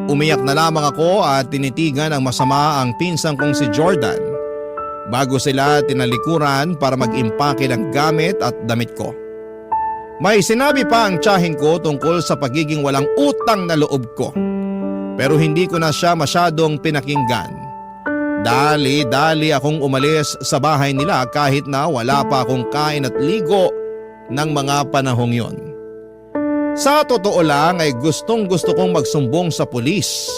Umiyak na lamang ako at tinitigan ang masama ang pinsang kong si Jordan bago sila tinalikuran para mag-impake ng gamit at damit ko. May sinabi pa ang tiyahin ko tungkol sa pagiging walang utang na loob ko, pero hindi ko na siya masyadong pinakinggan. Dali-dali akong umalis sa bahay nila kahit na wala pa akong kain at ligo ng mga panahong yon. Sa totoo lang ay gustong-gusto kong magsumbong sa pulis,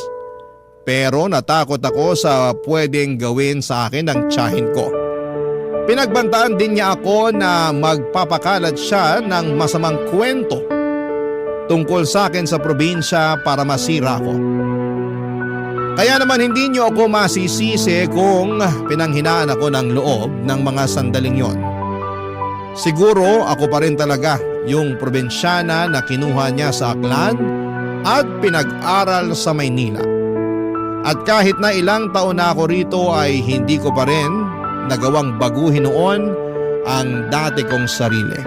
pero natakot ako sa pwedeng gawin sa akin ng tiyahin ko. Pinagbantaan din niya ako na magpapakalat siya ng masamang kwento tungkol sa akin sa probinsya para masira ko. Kaya naman hindi niyo ako masisisi kung pinanghinaan ako ng loob ng mga sandaling yon. Siguro ako pa rin talaga yung probinsyana na kinuha niya sa Aklan at pinag-aral sa Maynila. At kahit na ilang taon na ako rito ay hindi ko pa rin nagawang baguhin noon ang dati kong sarili.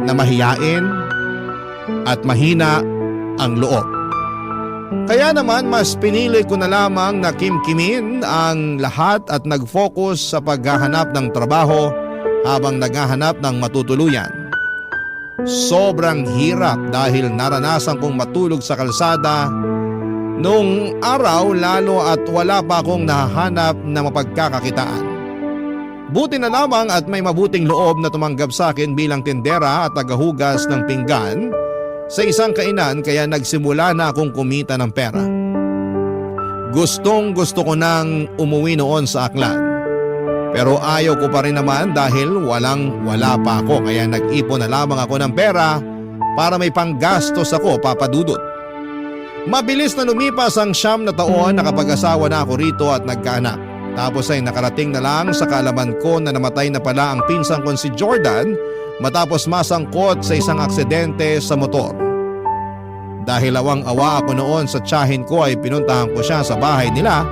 Na mahiyain at mahina ang loob. Kaya naman mas pinili ko na lamang na kimkimin ang lahat at nag-focus sa paghahanap ng trabaho habang naghahanap ng matutuluyan. Sobrang hirap dahil naranasan kong matulog sa kalsada nung araw lalo at wala pa akong nahahanap na mapagkakakitaan. Buti na lamang at may mabuting loob na tumanggap sa akin bilang tindera at tagahugas ng pinggan sa isang kainan kaya nagsimula na akong kumita ng pera. Gustong-gusto ko nang umuwi noon sa Aklan. Pero ayaw ko pa rin naman dahil wala pa ako kaya nag-ipon na lamang ako ng pera para may panggastos ako, Papa Dudut. Mabilis na lumipas ang 9 na taon na kapag-asawa na ako rito at nagkaanak. Tapos ay nakarating na lang sa kaalaman ko na namatay na pala ang pinsang kong si Jordan matapos masangkot sa isang aksidente sa motor. Dahil awang-awa ako noon sa tiyahin ko ay pinuntahan ko siya sa bahay nila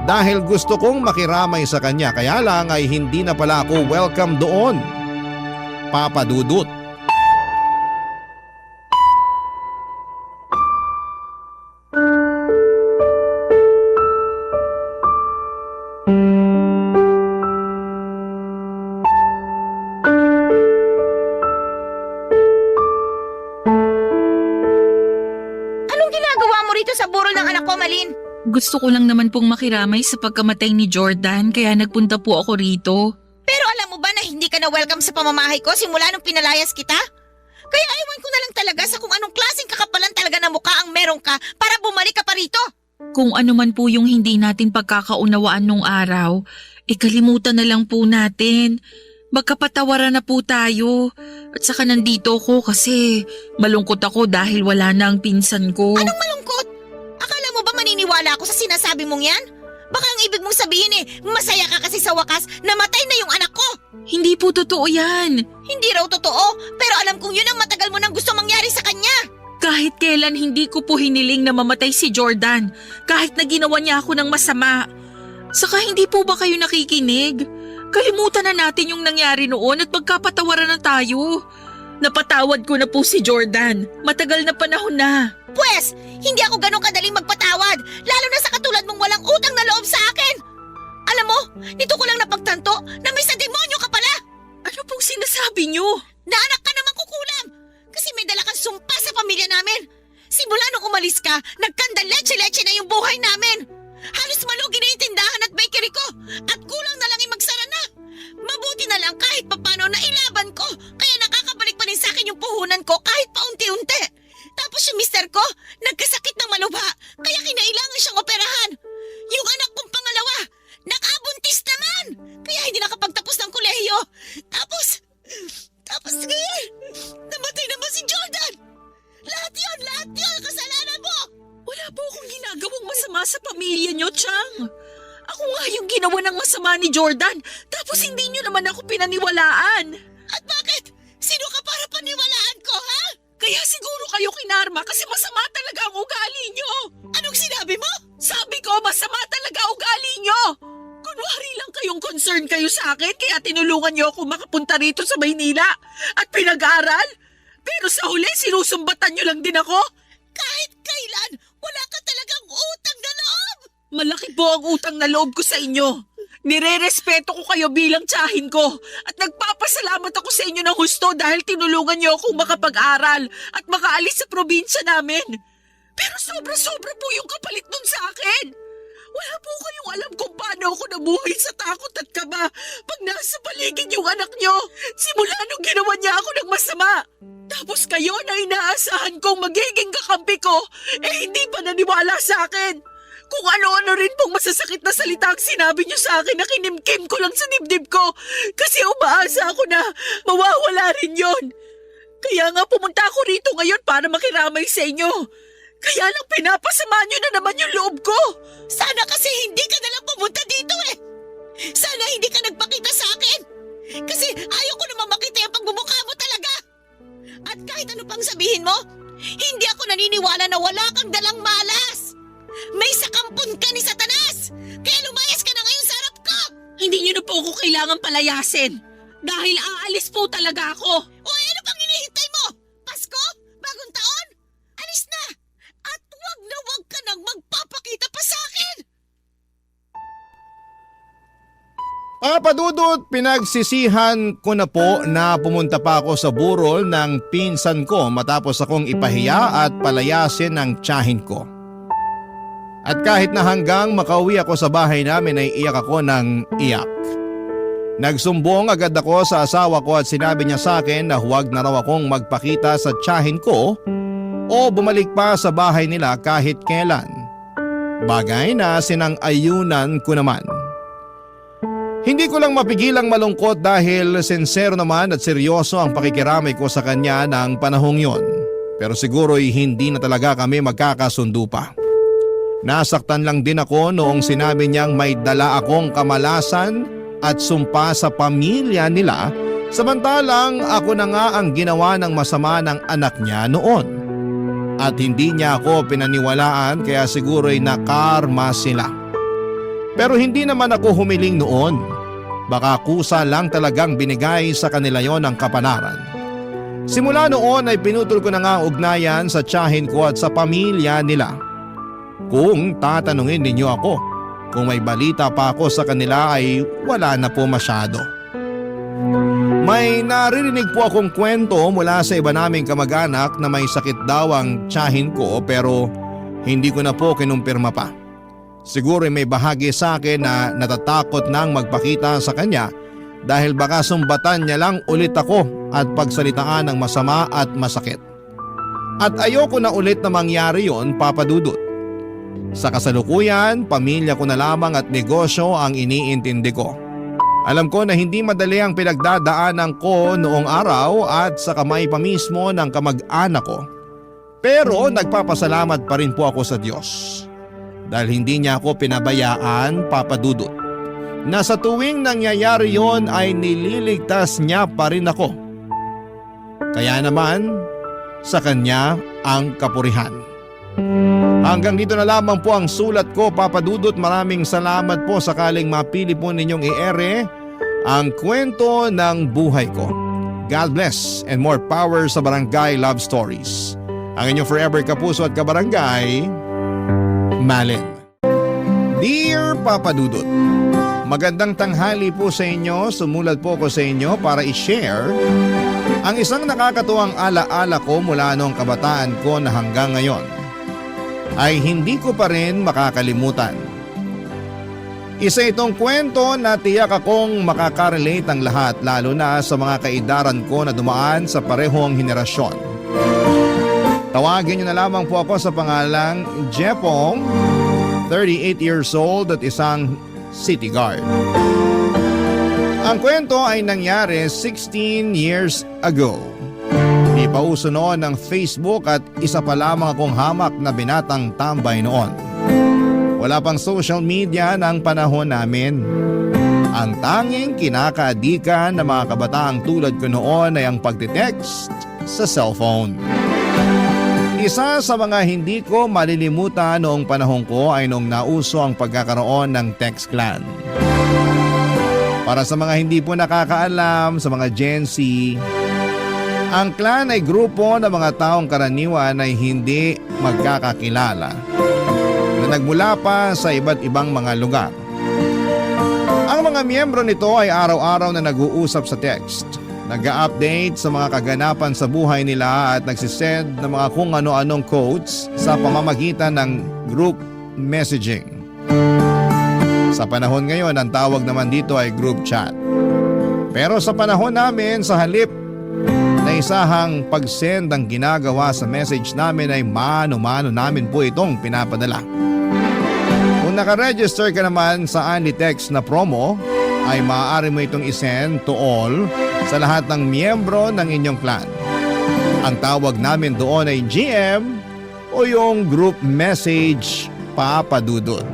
dahil gusto kong makiramay sa kanya, kaya lang ay hindi na pala ako welcome doon, Papa Dudut. Anong ginagawa mo rito sa burol ng anak ko, Malin? Gusto ko lang naman pong makiramay sa pagkamatay ni Jordan kaya nagpunta po ako rito. Pero alam mo ba na hindi ka na welcome sa pamamahay ko simula nung pinalayas kita? Kaya ewan ko na lang talaga sa kung anong klaseng kakapalan talaga na mukha ang meron ka para bumalik ka pa rito. Kung ano man po yung hindi natin pagkakaunawaan nung araw, kalimutan na lang po natin. Magkapatawaran na po tayo. At saka nandito ko kasi malungkot ako dahil wala na ang pinsan ko. Anong malungkot? Akala mo ba maniniwala ako sa sinasabi mong yan? Baka ang ibig mong sabihin masaya ka kasi sa wakas namatay na yung anak ko. Hindi po totoo yan. Hindi raw totoo, pero alam kong yun ang matagal mo nang gusto mangyari sa kanya. Kahit kailan hindi ko po hiniling na mamatay si Jordan. Kahit na ginawa niya ako ng masama. Saka hindi po ba kayo nakikinig? Kalimutan na natin yung nangyari noon at magkapatawaran na tayo. Napatawad ko na po si Jordan. Matagal na panahon na. Pwes, hindi ako ganun kadaling magpatawad, lalo na sa katulad mong walang utang na loob sa akin. Alam mo, nito ko lang napagtanto na may sa demonyo ka pala. Ano pong sinasabi niyo? Na anak ka naman kukulam. Kasi may dala kang sumpa sa pamilya namin. Simula nung umalis ka, nagkanda-leche-leche na yung buhay namin. Halos malugi na yung tindahan at bakery ko. At kulang na lang magsara na. Mabuti na lang kahit papano na ilaban ko. Kaya nakakabalik pa rin sa akin yung puhunan ko kahit paunti-unti. Tapos yung mister ko, nagkasakit ng malubha. Kaya kinailangan siyang operahan. Yung anak kong pangalawa, nakabuntis naman. Kaya hindi nakapagtapos ng kolehiyo. Tapos, namatay naman si Jordan. Lahat yun, kasalanan mo. Wala po akong ginagawang masama sa pamilya niyo, Chang. Ako nga yung ginawa ng masama ni Jordan, tapos hindi niyo naman ako pinaniwalaan. At bakit? Sino ka para paniwalaan ko, ha? Kaya siguro kayo kinarma kasi masama talaga ang ugali niyo. Anong sinabi mo? Sabi ko, masama talaga ugali niyo. Kunwari lang kayong concern kayo sa akin kaya tinulungan niyo ako makapunta rito sa Maynila at pinag-aral. Pero sa huli, sinusumbatan niyo lang din ako. Kahit kailan, Wala ka talagang utang na loob! Malaki po ang utang na loob ko sa inyo. Nire-respeto ko kayo bilang tiyahin ko at nagpapasalamat ako sa inyo ng husto dahil tinulungan niyo akong makapag-aral at makaalis sa probinsya namin. Pero sobra-sobra po yung kapalit nun sa akin. Wala po kayong alam kung paano ako nabuhay sa takot at kaba pag nasa paligid yung anak niyo. Simula nung ginawa niya ako ng masama. Tapos kayo na inaasahan kong magiging kakampi ko, hindi pa naniwala sa akin. Kung ano-ano rin pong masasakit na salita ang sinabi niyo sa akin na kinimkim ko lang sa dibdib ko kasi umaasa ako na mawawala rin yon. Kaya nga pumunta ako rito ngayon para makiramay sa inyo. Kaya lang pinapasama niyo na naman yung loob ko. Sana kasi hindi ka nalang pumunta dito eh. Sana hindi ka nagpakita sa akin. Kasi ayaw ko naman makita yung pagmumukha mo talaga. At kahit ano pang sabihin mo, hindi ako naniniwala na wala kang dalang malas. May sakampon ka ni Satanas. Kaya lumayas ka na ngayon sa harap ko. Hindi niyo na po ako kailangan palayasin. Dahil aalis po talaga ako. O ano pang hinihintay mo? Pasko? Bagong taon? Alis na! At wag ka nang magpapakita pa sa akin! Papadudot, pinagsisihan ko na po na pumunta pa ako sa burol ng pinsan ko matapos akong ipahiya at palayasin ng tiyahin ko. At kahit na hanggang makauwi ako sa bahay namin ay iyak ako ng iyak. Nagsumbong agad ako sa asawa ko at sinabi niya sa akin na huwag na raw akong magpakita sa tiyahin ko o bumalik pa sa bahay nila kahit kailan. Bagay na sinang-ayunan ko naman. Hindi ko lang mapigilang malungkot dahil sincero naman at seryoso ang pakikiramay ko sa kanya ng panahong yon. Pero siguro'y hindi na talaga kami magkakasundo pa. Nasaktan lang din ako noong sinabi niyang may dala akong kamalasan at sumpa sa pamilya nila samantalang ako na nga ang ginawa ng masama ng anak niya noon. At hindi niya ako pinaniwalaan kaya siguro'y nakarma sila. Pero hindi naman ako humiling noon. Baka kusa lang talagang binigay sa kanila yon ang kapanaran. Simula noon ay pinutol ko na nga ang ugnayan sa tiyahin ko at sa pamilya nila. Kung tatanungin ninyo ako, kung may balita pa ako sa kanila ay wala na po masyado. May naririnig po akong kwento mula sa iba naming kamag-anak na may sakit daw ang tiyahin ko pero hindi ko na po kinumpirma pa. Siguro may bahagi sa akin na natatakot nang magpakita sa kanya dahil baka sumbatan niya lang ulit ako at pagsalitaan ng masama at masakit. At ayoko na ulit na mangyari yon, Papa Dudut. Sa kasalukuyan, pamilya ko na lamang at negosyo ang iniintindi ko. Alam ko na hindi madali ang pinagdadaanan ko noong araw at sa kamay pa mismo ng kamag-anak ko. Pero nagpapasalamat pa rin po ako sa Diyos. Dahil hindi niya ako pinabayaan, Papa Dudut. Na sa tuwing nangyayari yon ay nililigtas niya pa rin ako. Kaya naman, sa kanya ang kapurihan. Hanggang dito na lamang po ang sulat ko, Papa Dudut. Maraming salamat po sakaling mapili po ninyong i-ere ang kwento ng buhay ko. God bless and more power sa Barangay Love Stories. Ang inyong forever kapuso at kabarangay, Malin. Dear Papa Dudut, magandang tanghali po sa inyo. Sumulat po ko sa inyo para i-share ang isang nakakatuwang alaala ko mula noong kabataan ko na hanggang ngayon ay hindi ko pa rin makakalimutan. Isa itong kwento na tiyak akong makakarelate ang lahat lalo na sa mga kaidaran ko na dumaan sa parehong henerasyon. Tawagin niyo na lamang po ako sa pangalang Jepong, 38 years old at isang city guard. Ang kwento ay nangyari 16 years ago. Di pa uso noon ng Facebook at isa pa lamang akong hamak na binatang tambay noon. Wala pang social media ng panahon namin. Ang tanging kinakaadikan ng mga kabataang tulad ko noon ay ang pagtitext sa cellphone. Isa sa mga hindi ko malilimutan noong panahon ko ay noong nauso ang pagkakaroon ng text clan. Para sa mga hindi po nakakaalam, sa mga Gen Z, Ang clan ay grupo ng mga taong karaniwan ay hindi magkakakilala na nagmula pa sa iba't ibang mga lugar. Ang mga miyembro nito ay araw-araw na nag-uusap sa text, nag-a-update sa mga kaganapan sa buhay nila at nagsisend ng mga kung ano-anong quotes sa pamamagitan ng group messaging. Sa panahon ngayon, ang tawag naman dito ay group chat. Pero sa panahon namin, sa halip na isahang pag-send ang ginagawa sa message namin ay mano-mano namin po itong pinapadala. Kung nakaregister ka naman sa Anlitext na promo, ay maaari mo itong isend to all sa lahat ng miyembro ng inyong clan. Ang tawag namin doon ay GM o yung group message papadudot.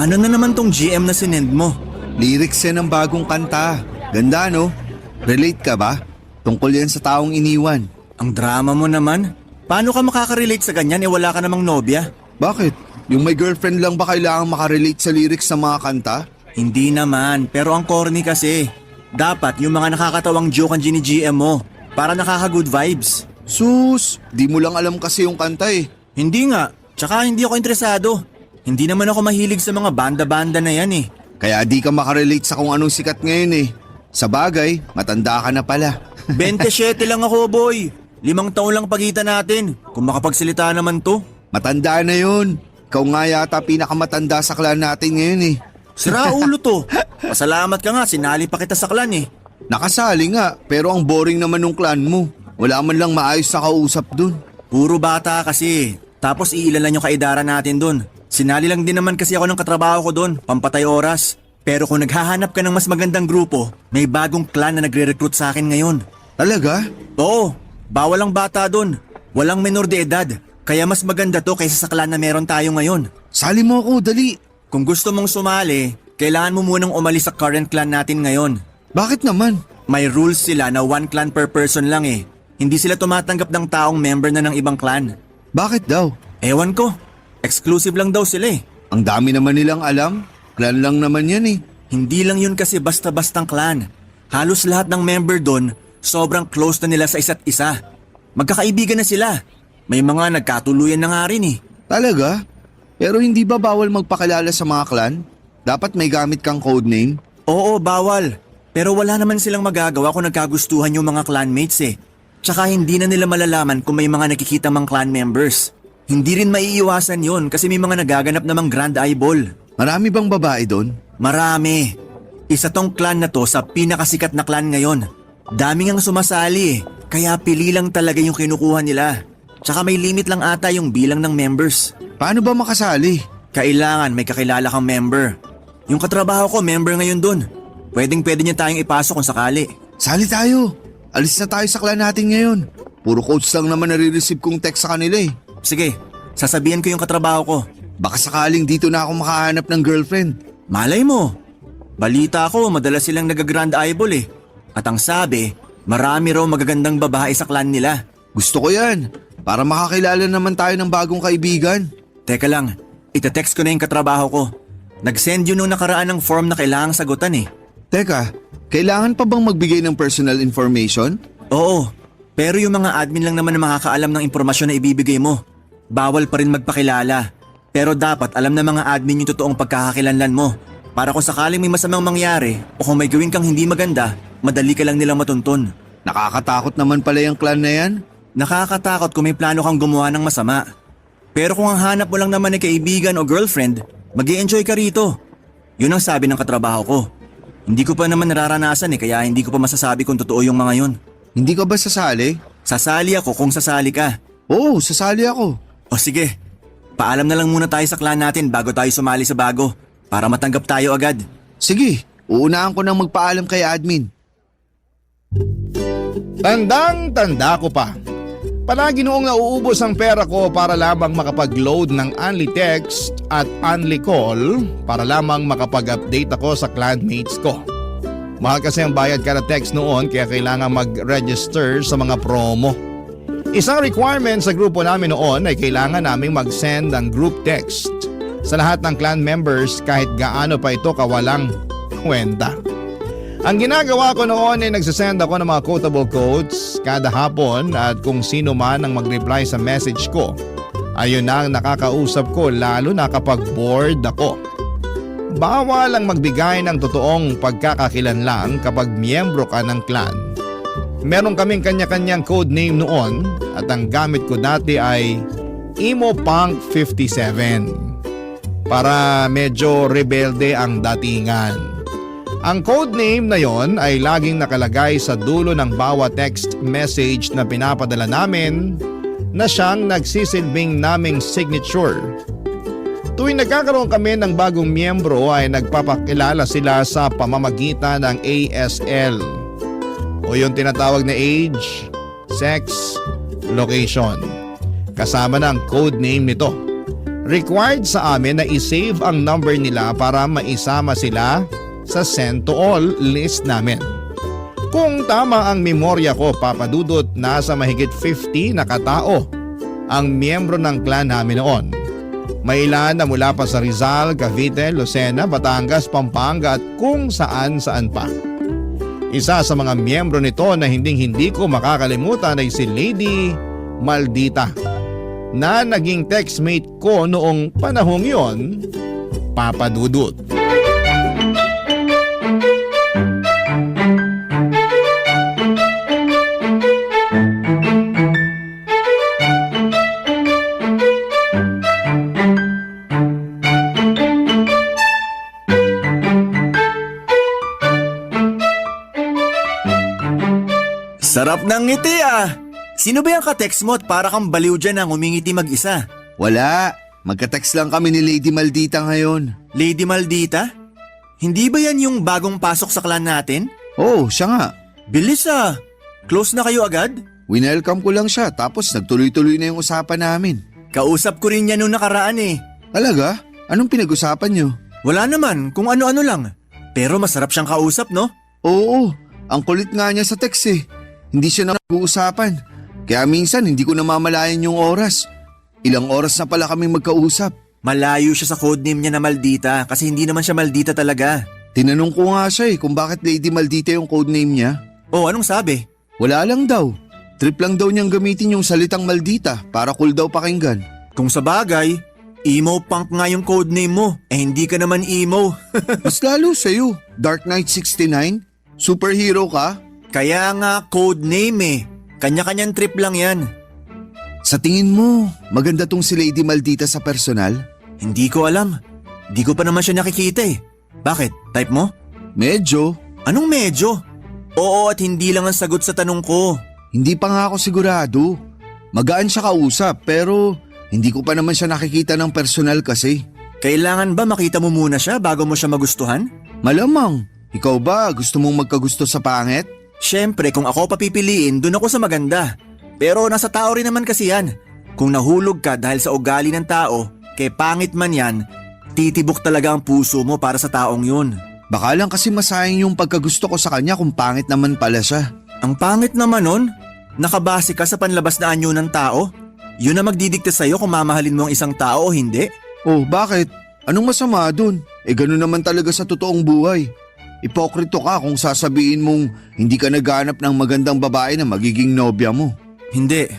Ano na naman tong GM na sinend mo? Lyrics yan ng bagong kanta. Ganda no? Relate ka ba? Tungkol yan sa taong iniwan. Ang drama mo naman. Paano ka makaka-relate sa ganyan wala ka namang nobya? Bakit? Yung may girlfriend lang ba kailangang makarelate sa lyrics ng mga kanta? Hindi naman, pero ang corny kasi. Dapat yung mga nakakatawang joke ang gini-GM mo para nakaka-good vibes. Sus, di mo lang alam kasi yung kanta eh. Hindi nga, tsaka hindi ako interesado. Hindi naman ako mahilig sa mga banda-banda na yan eh. Kaya di ka makarelate sa kung anong sikat ngayon eh. Sa bagay, matanda ka na pala. 27 lang ako, boy. 5 taon lang pagitan natin. Kung makapagsalita naman to. Matanda na yun. Ikaw nga yata pinakamatanda sa clan natin ngayon eh. Sira ulo to. Pasalamat ka nga, sinali pa kita sa clan eh. Nakasali nga, pero ang boring naman ng clan mo. Wala man lang maayos na kausap dun. Puro bata kasi. Tapos iilan lang yung kaidara natin dun. Sinali lang din naman kasi ako ng katrabaho ko doon, pampatay oras. Pero kung naghahanap ka ng mas magandang grupo, may bagong clan na nagre-recruit sa akin ngayon. Talaga? Oo, bawal ang bata doon. Walang menor de edad. Kaya mas maganda to kaysa sa clan na meron tayo ngayon. Sali mo ako, dali. Kung gusto mong sumali, kailangan mo munang umalis sa current clan natin ngayon. Bakit naman? May rules sila na 1 clan per person lang eh. Hindi sila tumatanggap ng taong member na ng ibang clan. Bakit daw? Ewan ko. Exclusive lang daw sila eh. Ang dami naman nilang alam. Clan lang naman yan eh. Hindi lang yun kasi basta-bastang clan. Halos lahat ng member doon, sobrang close na nila sa isa't isa. Magkakaibigan na sila. May mga nagkatuluyan na nga rin eh. Talaga? Pero hindi ba bawal magpakilala sa mga clan? Dapat may gamit kang codename? Oo, bawal. Pero wala naman silang magagawa kung nagkagustuhan yung mga clanmates eh. Tsaka hindi na nila malalaman kung may mga nakikita mang clan members. Hindi rin maiiwasan yon kasi may mga nagaganap namang grand eyeball. Marami bang babae doon? Marami. Isa tong clan na to sa pinakasikat na clan ngayon. Daming ang sumasali eh, kaya pili lang talaga yung kinukuha nila. Tsaka may limit lang ata yung bilang ng members. Paano ba makasali? Kailangan may kakilala kang member. Yung katrabaho ko, member ngayon dun. Pwedeng-pwede niya tayong ipasok kung sakali. Sali tayo. Alis na tayo sa clan natin ngayon. Puro coach lang naman nare-receive kong text sa kanila eh. Sige, sasabihan ko yung katrabaho ko. Baka sakaling dito na ako makahanap ng girlfriend. Malay mo. Balita ko, madalas silang nag-grand eyeball eh. At ang sabi, marami raw magagandang babae sa clan nila. Gusto ko yan. Para makakilala naman tayo ng bagong kaibigan. Teka lang, itatext ko na yung katrabaho ko. Nag-send yun nung nakaraan ng form na kailangang sagutan eh. Teka, kailangan pa bang magbigay ng personal information? Oo, pero yung mga admin lang naman na makakaalam ng impormasyon na ibibigay mo. Bawal pa rin magpakilala. Pero dapat alam ng mga admin yung totoong pagkakakilanlan mo. Para kung sakaling may masamang mangyari o kung may gawin kang hindi maganda, madali ka lang nilang matuntun. Nakakatakot naman pala yung clan na yan. Nakakatakot kung may plano kang gumawa ng masama. Pero kung ang hanap mo lang naman ay kaibigan o girlfriend, mag-i-enjoy ka rito. Yun ang sabi ng katrabaho ko. Hindi ko pa naman nararanasan kaya hindi ko pa masasabi kung totoo yung mga yun. Hindi ka ba sasali? Sasali ako kung sasali ka. Oo, sasali ako. O sige, paalam na lang muna tayo sa clan natin bago tayo sumali sa bago para matanggap tayo agad. Sige, uunahan ko nang magpaalam kay admin. Tandang-tanda ko pa. Palagi noong nauubos ang pera ko para lamang makapag-load ng Only Text at Only Call para lamang makapag-update ako sa clanmates ko. Mahal kasi ang bayad kada text noon kaya kailangan mag-register sa mga promo. Isang requirement sa grupo namin noon ay kailangan naming mag-send ng group text sa lahat ng clan members kahit gaano pa ito kawalang kwenta. Ang ginagawa ko noon ay nagsasend ako ng mga quotable quotes kada hapon at kung sino man ang mag-reply sa message ko, ayun na ang nakakausap ko lalo na kapag bored ako. Bawal ang magbigay ng totoong pagkakakilanlan kapag miyembro ka ng clan. Meron kaming kanya-kanyang code name noon at ang gamit ko dati ay Emo Punk 57 para medyo rebelde ang datingan. Ang codename na yon ay laging nakalagay sa dulo ng bawat text message na pinapadala namin na siyang nagsisilbing naming signature. Tuwing nagkakaroon kami ng bagong miyembro ay nagpapakilala sila sa pamamagitan ng ASL o yung tinatawag na age, sex, location. Kasama na ang codename nito. Required sa amin na isave ang number nila para maisama sila sa send to all list namin. Kung tama ang memorya ko, papadudot, nasa mahigit 50 na katao ang miyembro ng clan namin noon. May ilan na mula pa sa Rizal, Cavite, Lucena, Batangas, Pampanga at kung saan-saan pa. Isa sa mga miyembro nito na hindi ko makakalimutan ay si Lady Maldita na naging textmate ko noong panahong yon, papadudot. Sarap ng ngiti ah! Sino ba yung ka-text mo at para kang baliw dyan ang umingiti mag-isa? Wala. Magka-text lang kami ni Lady Maldita ngayon. Lady Maldita? Hindi ba yan yung bagong pasok sa clan natin? Oh, siya nga. Bilis ah! Close na kayo agad? Winelcome ko lang siya tapos nagtuloy-tuloy na yung usapan namin. Kausap ko rin yan nung nakaraan eh. Talaga? Anong pinag-usapan nyo? Wala naman, kung ano-ano lang. Pero masarap siyang kausap, no? Oo, ang kulit nga niya sa text eh. Hindi siya na nag-uusapan. Kaya minsan hindi ko namamalayan yung oras. Ilang oras na pala kaming magkausap. Malayo siya sa codename niya na Maldita kasi hindi naman siya Maldita talaga. Tinanong ko nga siya kung bakit Lady Maldita yung codename niya. Oh, anong sabi? Wala lang daw. Trip lang daw niyang gamitin yung salitang Maldita para cool daw pakinggan. Kung sa bagay, emo punk nga yung codename mo. Eh hindi ka naman emo. Mas lalo sa'yo. Dark Knight 69? Superhero ka? Kaya nga codename eh. Kanya-kanyang trip lang yan. Sa tingin mo, maganda tong si Lady Maldita sa personal? Hindi ko alam. Di ko pa naman siya nakikita eh. Bakit? Type mo? Medyo. Anong medyo? Oo at hindi lang ang sagot sa tanong ko. Hindi pa nga ako sigurado. Magaan siya kausap pero hindi ko pa naman siya nakikita ng personal kasi. Kailangan ba makita mo muna siya bago mo siya magustuhan? Malamang. Ikaw ba gusto mong magkagusto sa pangit? Siyempre kung ako papipiliin, dun ako sa maganda. Pero nasa tao rin naman kasi yan. Kung nahulog ka dahil sa ugali ng tao, kay pangit man yan, titibok talaga ang puso mo para sa taong yun. Baka lang kasi masayang yung pagkagusto ko sa kanya kung pangit naman pala siya. Ang pangit naman nun? Nakabase ka sa panlabas na anyo ng tao? Yun na magdidikta sa'yo kung mamahalin mo ang isang tao o hindi? Oh, bakit? Anong masama dun? Ganun naman talaga sa totoong buhay. Ipokrito ka kung sasabihin mong hindi ka naghanap ng magandang babae na magiging nobya mo. Hindi.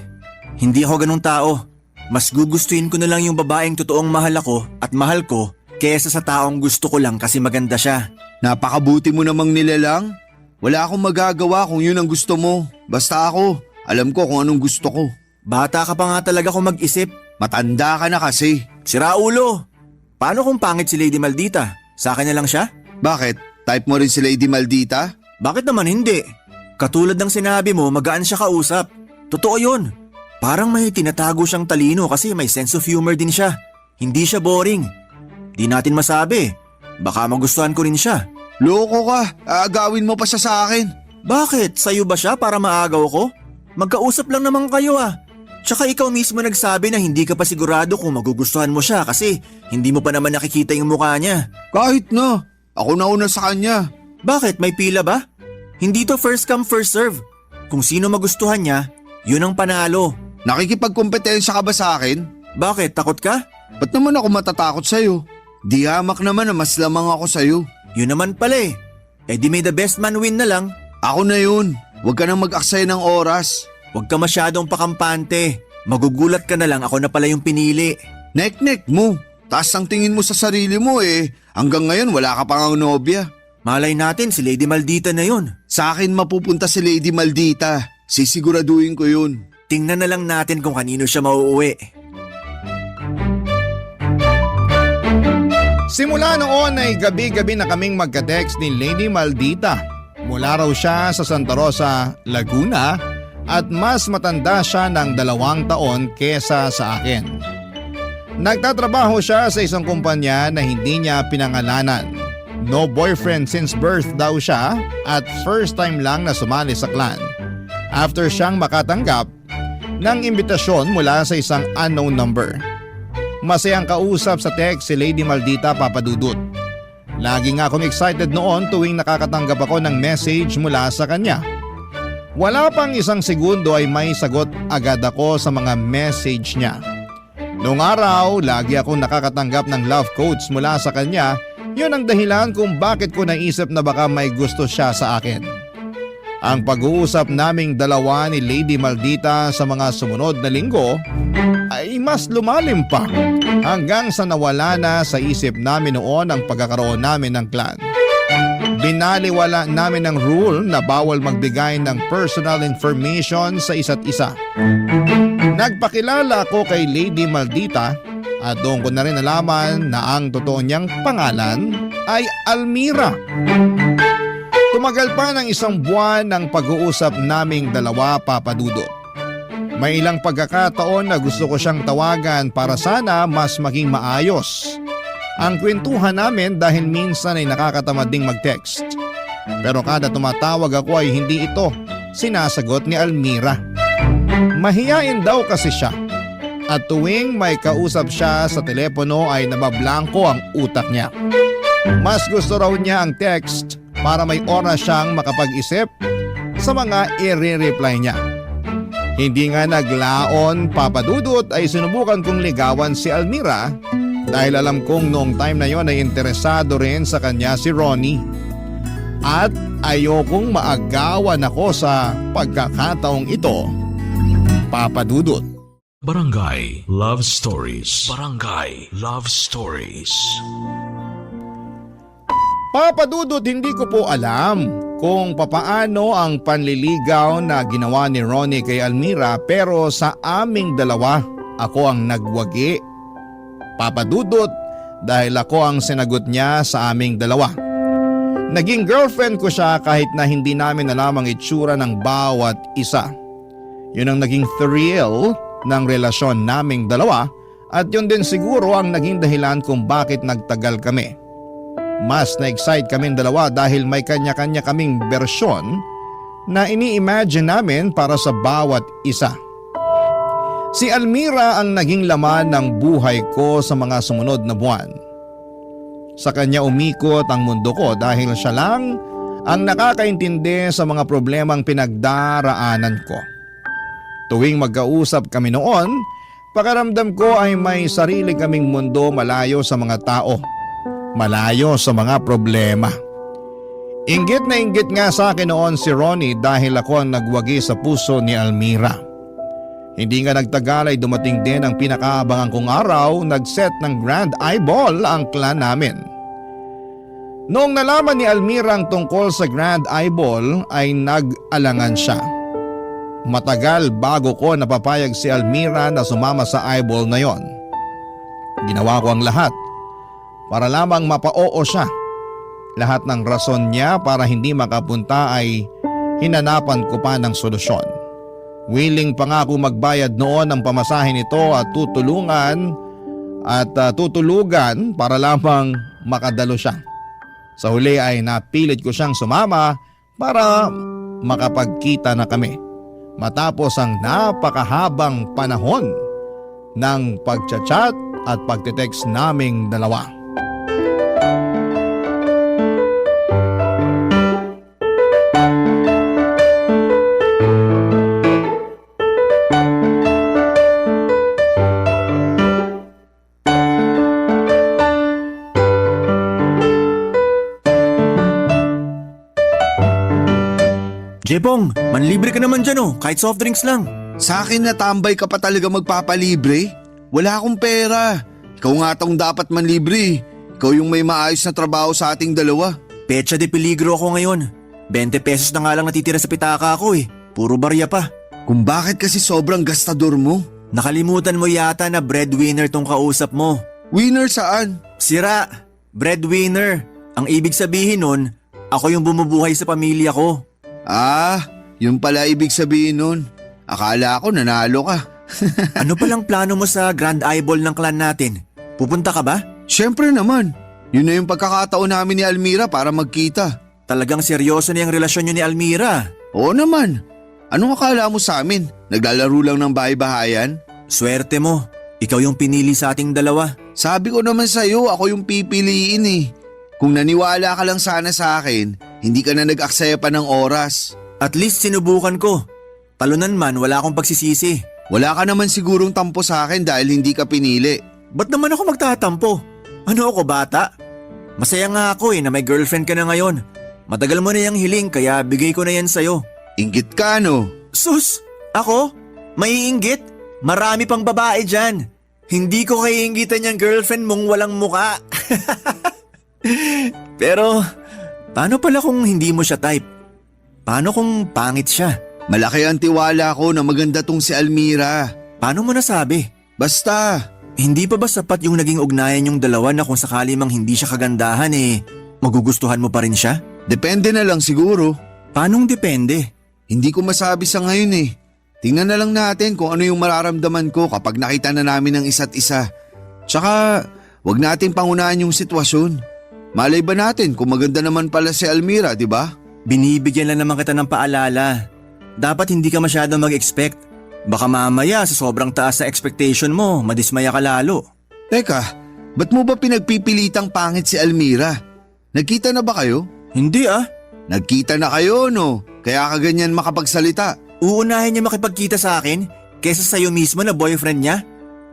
Hindi ako ganung tao. Mas gugustuhin ko na lang yung babaeng totoong mahal ako at mahal ko kaysa sa taong gusto ko lang kasi maganda siya. Napakabuti mo namang nilalang. Wala akong magagawa kung yun ang gusto mo. Basta ako, alam ko kung anong gusto ko. Bata ka pa nga talaga kung mag-isip. Matanda ka na kasi. Sira ulo. Paano kung pangit si Lady Maldita? Sa akin na lang siya? Bakit? Type mo rin si Lady Maldita? Bakit naman hindi? Katulad ng sinabi mo, magaan siya kausap. Totoo yun. Parang may tinatago siyang talino kasi may sense of humor din siya. Hindi siya boring. Di natin masabi. Baka magustuhan ko rin siya. Loko ka, aagawin mo pa siya sa akin. Bakit? Sa'yo ba siya para maagaw ko? Magkausap lang naman kayo ah. Tsaka ikaw mismo nagsabi na hindi ka pa sigurado kung magugustuhan mo siya kasi hindi mo pa naman nakikita yung mukha niya. Kahit na, ako nauna sa kanya. Bakit? May pila ba? Hindi to first come first serve. Kung sino magustuhan niya, yun ang panalo. Nakikipagkompetensya ka ba sa akin? Bakit? Takot ka? Ba't naman ako matatakot sa'yo? Di hamak naman na mas lamang ako sa'yo. Yun naman pala eh. Eh di may the best man win na lang. Ako na yun. Huwag ka nang mag-aksaya ng oras. Huwag ka masyadong pakampante. Magugulat ka na lang ako na pala yung pinili. Nek-nek mo. Taas ang tingin mo sa sarili mo eh. Hanggang ngayon wala ka pang nobya. Malay natin si Lady Maldita na yun. Sa akin mapupunta si Lady Maldita. Sisiguraduhin ko yun. Tingnan na lang natin kung kanino siya mauuwi. Simula noon ay gabi-gabi na kaming magka-text ni Lady Maldita. Mula raw siya sa Santa Rosa, Laguna at mas matanda siya ng 2 taon kesa sa akin. Nagtatrabaho siya sa isang kumpanya na hindi niya pinangalanan. No boyfriend since birth daw siya at first time lang na sumali sa clan. After siyang makatanggap ng imbitasyon mula sa isang unknown number. Masayang kausap sa text si Lady Maldita, Papa Dudut. Lagi nga akong excited noon tuwing nakakatanggap ako ng message mula sa kanya. Wala pang 1 segundo ay may sagot agad ako sa mga message niya. Noong araw, lagi akong nakakatanggap ng love quotes mula sa kanya. Yun ang dahilan kung bakit ko naisip na baka may gusto siya sa akin. Ang pag-uusap naming dalawa ni Lady Maldita sa mga sumunod na linggo ay mas lumalim pa hanggang sa nawala na sa isip namin noon ang pagkakaroon namin ng clan. Binaliwala namin ng rule na bawal magbigay ng personal information sa isa't isa. Nagpakilala ako kay Lady Maldita at doon ko na rin nalaman na ang totoo niyang pangalan ay Almira. Tumagal pa ng 1 buwan ng pag-uusap naming dalawa, Papa Dudut. May ilang pagkakataon na gusto ko siyang tawagan para sana mas maging maayos ang kwentuhan namin dahil minsan ay nakakatamad ding mag-text. Pero kada tumatawag ako ay hindi ito sinasagot ni Almira. Mahiyain daw kasi siya at tuwing may kausap siya sa telepono ay nabablangko ang utak niya. Mas gusto raw niya ang text para may oras siyang makapag-isip sa mga i-reply niya. Hindi nga naglaon, Papa Dudut, ay sinubukan kong ligawan si Almira dahil alam kong noong time na yon ay interesado rin sa kanya si Ronnie. At ayokong maagawan ako sa pagkakataong ito, Papa Dudut. Barangay Love Stories. Barangay Love Stories. Papa Dudut, hindi ko po alam kung papaano ang panliligaw na ginawa ni Ronnie kay Almira pero sa aming dalawa ako ang nagwagi. Papa Dudut, dahil ako ang sinagot niya sa aming dalawa. Naging girlfriend ko siya kahit na hindi namin alam ang itsura ng bawat isa. Yun ang naging thrill ng relasyon naming dalawa at yun din siguro ang naging dahilan kung bakit nagtagal kami. Mas na-excite kaming dalawa dahil may kanya-kanya kaming bersyon na ini-imagine namin para sa bawat isa. Si Almira ang naging laman ng buhay ko sa mga sumunod na buwan. Sa kanya umikot ang mundo ko dahil siya lang ang nakakaintindi sa mga problemang pinagdaraanan ko. Tuwing magkausap kami noon, pakiramdam ko ay may sarili kaming mundo malayo sa mga tao. Malayo sa mga problema. Inggit na inggit nga sa akin noon si Ronnie dahil ako ang nagwagi sa puso ni Almira. Hindi nga nagtagal ay dumating din ang pinakaabangan kong araw, nag-set ng grand eyeball ang clan namin. Noong nalaman ni Almira ang tungkol sa grand eyeball ay nag-alangan siya. Matagal bago ko napapayag si Almira na sumama sa eyeball na yon. Ginawa ko ang lahat para lamang mapa-oo siya. Lahat ng rason niya para hindi makapunta ay hinanapan ko pa ng solusyon. Willing pa nga ako magbayad noon ng pamasahe nito at tutulugan para lamang makadalo siya. Sa huli ay napilit ko siyang sumama para makapagkita na kami. matapos ang napakahabang panahon ng pagchat-chat at pagte-text naming dalawa. Jepong, manlibre ka naman dyan kahit soft drinks lang. Sa akin natambay ka pa talaga magpapalibre? Wala akong pera. Ikaw nga tong dapat manlibre. Ikaw yung may maayos na trabaho sa ating dalawa. Petsa de peligro ako ngayon. 20 pesos na nga lang natitira sa pitaka ko Puro barya pa. Kung bakit kasi sobrang gastador mo? Nakalimutan mo yata na breadwinner tong kausap mo. Winner saan? Sira, breadwinner. Ang ibig sabihin nun, ako yung bumubuhay sa pamilya ko. Ah, yun pala ibig sabihin nun. Akala ko nanalo ka. Ano palang plano mo sa Grand Eyeball ng clan natin? Pupunta ka ba? Siyempre naman. Yun na yung pagkakataon namin ni Almira para magkita. Talagang seryoso na yung relasyon nyo ni Almira. Oo naman. Anong akala mo sa amin? Naglalaro lang ng bahay-bahayan? Swerte mo. Ikaw yung pinili sa ating dalawa. Sabi ko naman sa'yo, ako yung pipiliin Kung naniwala ka lang sana sa akin, hindi ka na nag-aksaya pa ng oras. At least sinubukan ko. Talunan man, wala akong pagsisisi. Wala ka naman sigurong tampo sa akin dahil hindi ka pinili. Ba't naman ako magtatampo? Ano ako, bata? Masaya nga ako na may girlfriend ka na ngayon. Matagal mo na yung hiling kaya bigay ko na yan sa'yo. Inggit ka no? Sus! Ako? Maiinggit? Marami pang babae dyan. Hindi ko kaiinggitan yung girlfriend mong walang muka. Pero, paano pala kung hindi mo siya type? Paano kung pangit siya? Malaki ang tiwala ko na maganda tong si Almira. Paano mo nasabi? Basta, Hindi pa ba sapat yung naging ugnayan yung dalawa na kung sakali mang hindi siya kagandahan magugustuhan mo pa rin siya? depende na lang siguro. Paanong depende? Hindi ko masabi sa ngayon Tingnan na lang natin kung ano yung mararamdaman ko kapag nakita na namin ang isa't isa. Tsaka, wag natin pangunahan yung sitwasyon. Malay ba natin kung maganda naman pala si Almira, di ba? Binibigyan lang naman kita ng paalala. Dapat hindi ka masyadong mag-expect. Baka mamaya sa sobrang taas na expectation mo, madismaya ka lalo. Teka, ba't mo ba pinagpipilitang pangit si Almira? Nagkita na ba kayo? Hindi Nagkita na kayo no, kaya ka ganyan makapagsalita. Uunahin niya makipagkita sa akin kesa sa'yo mismo na boyfriend niya?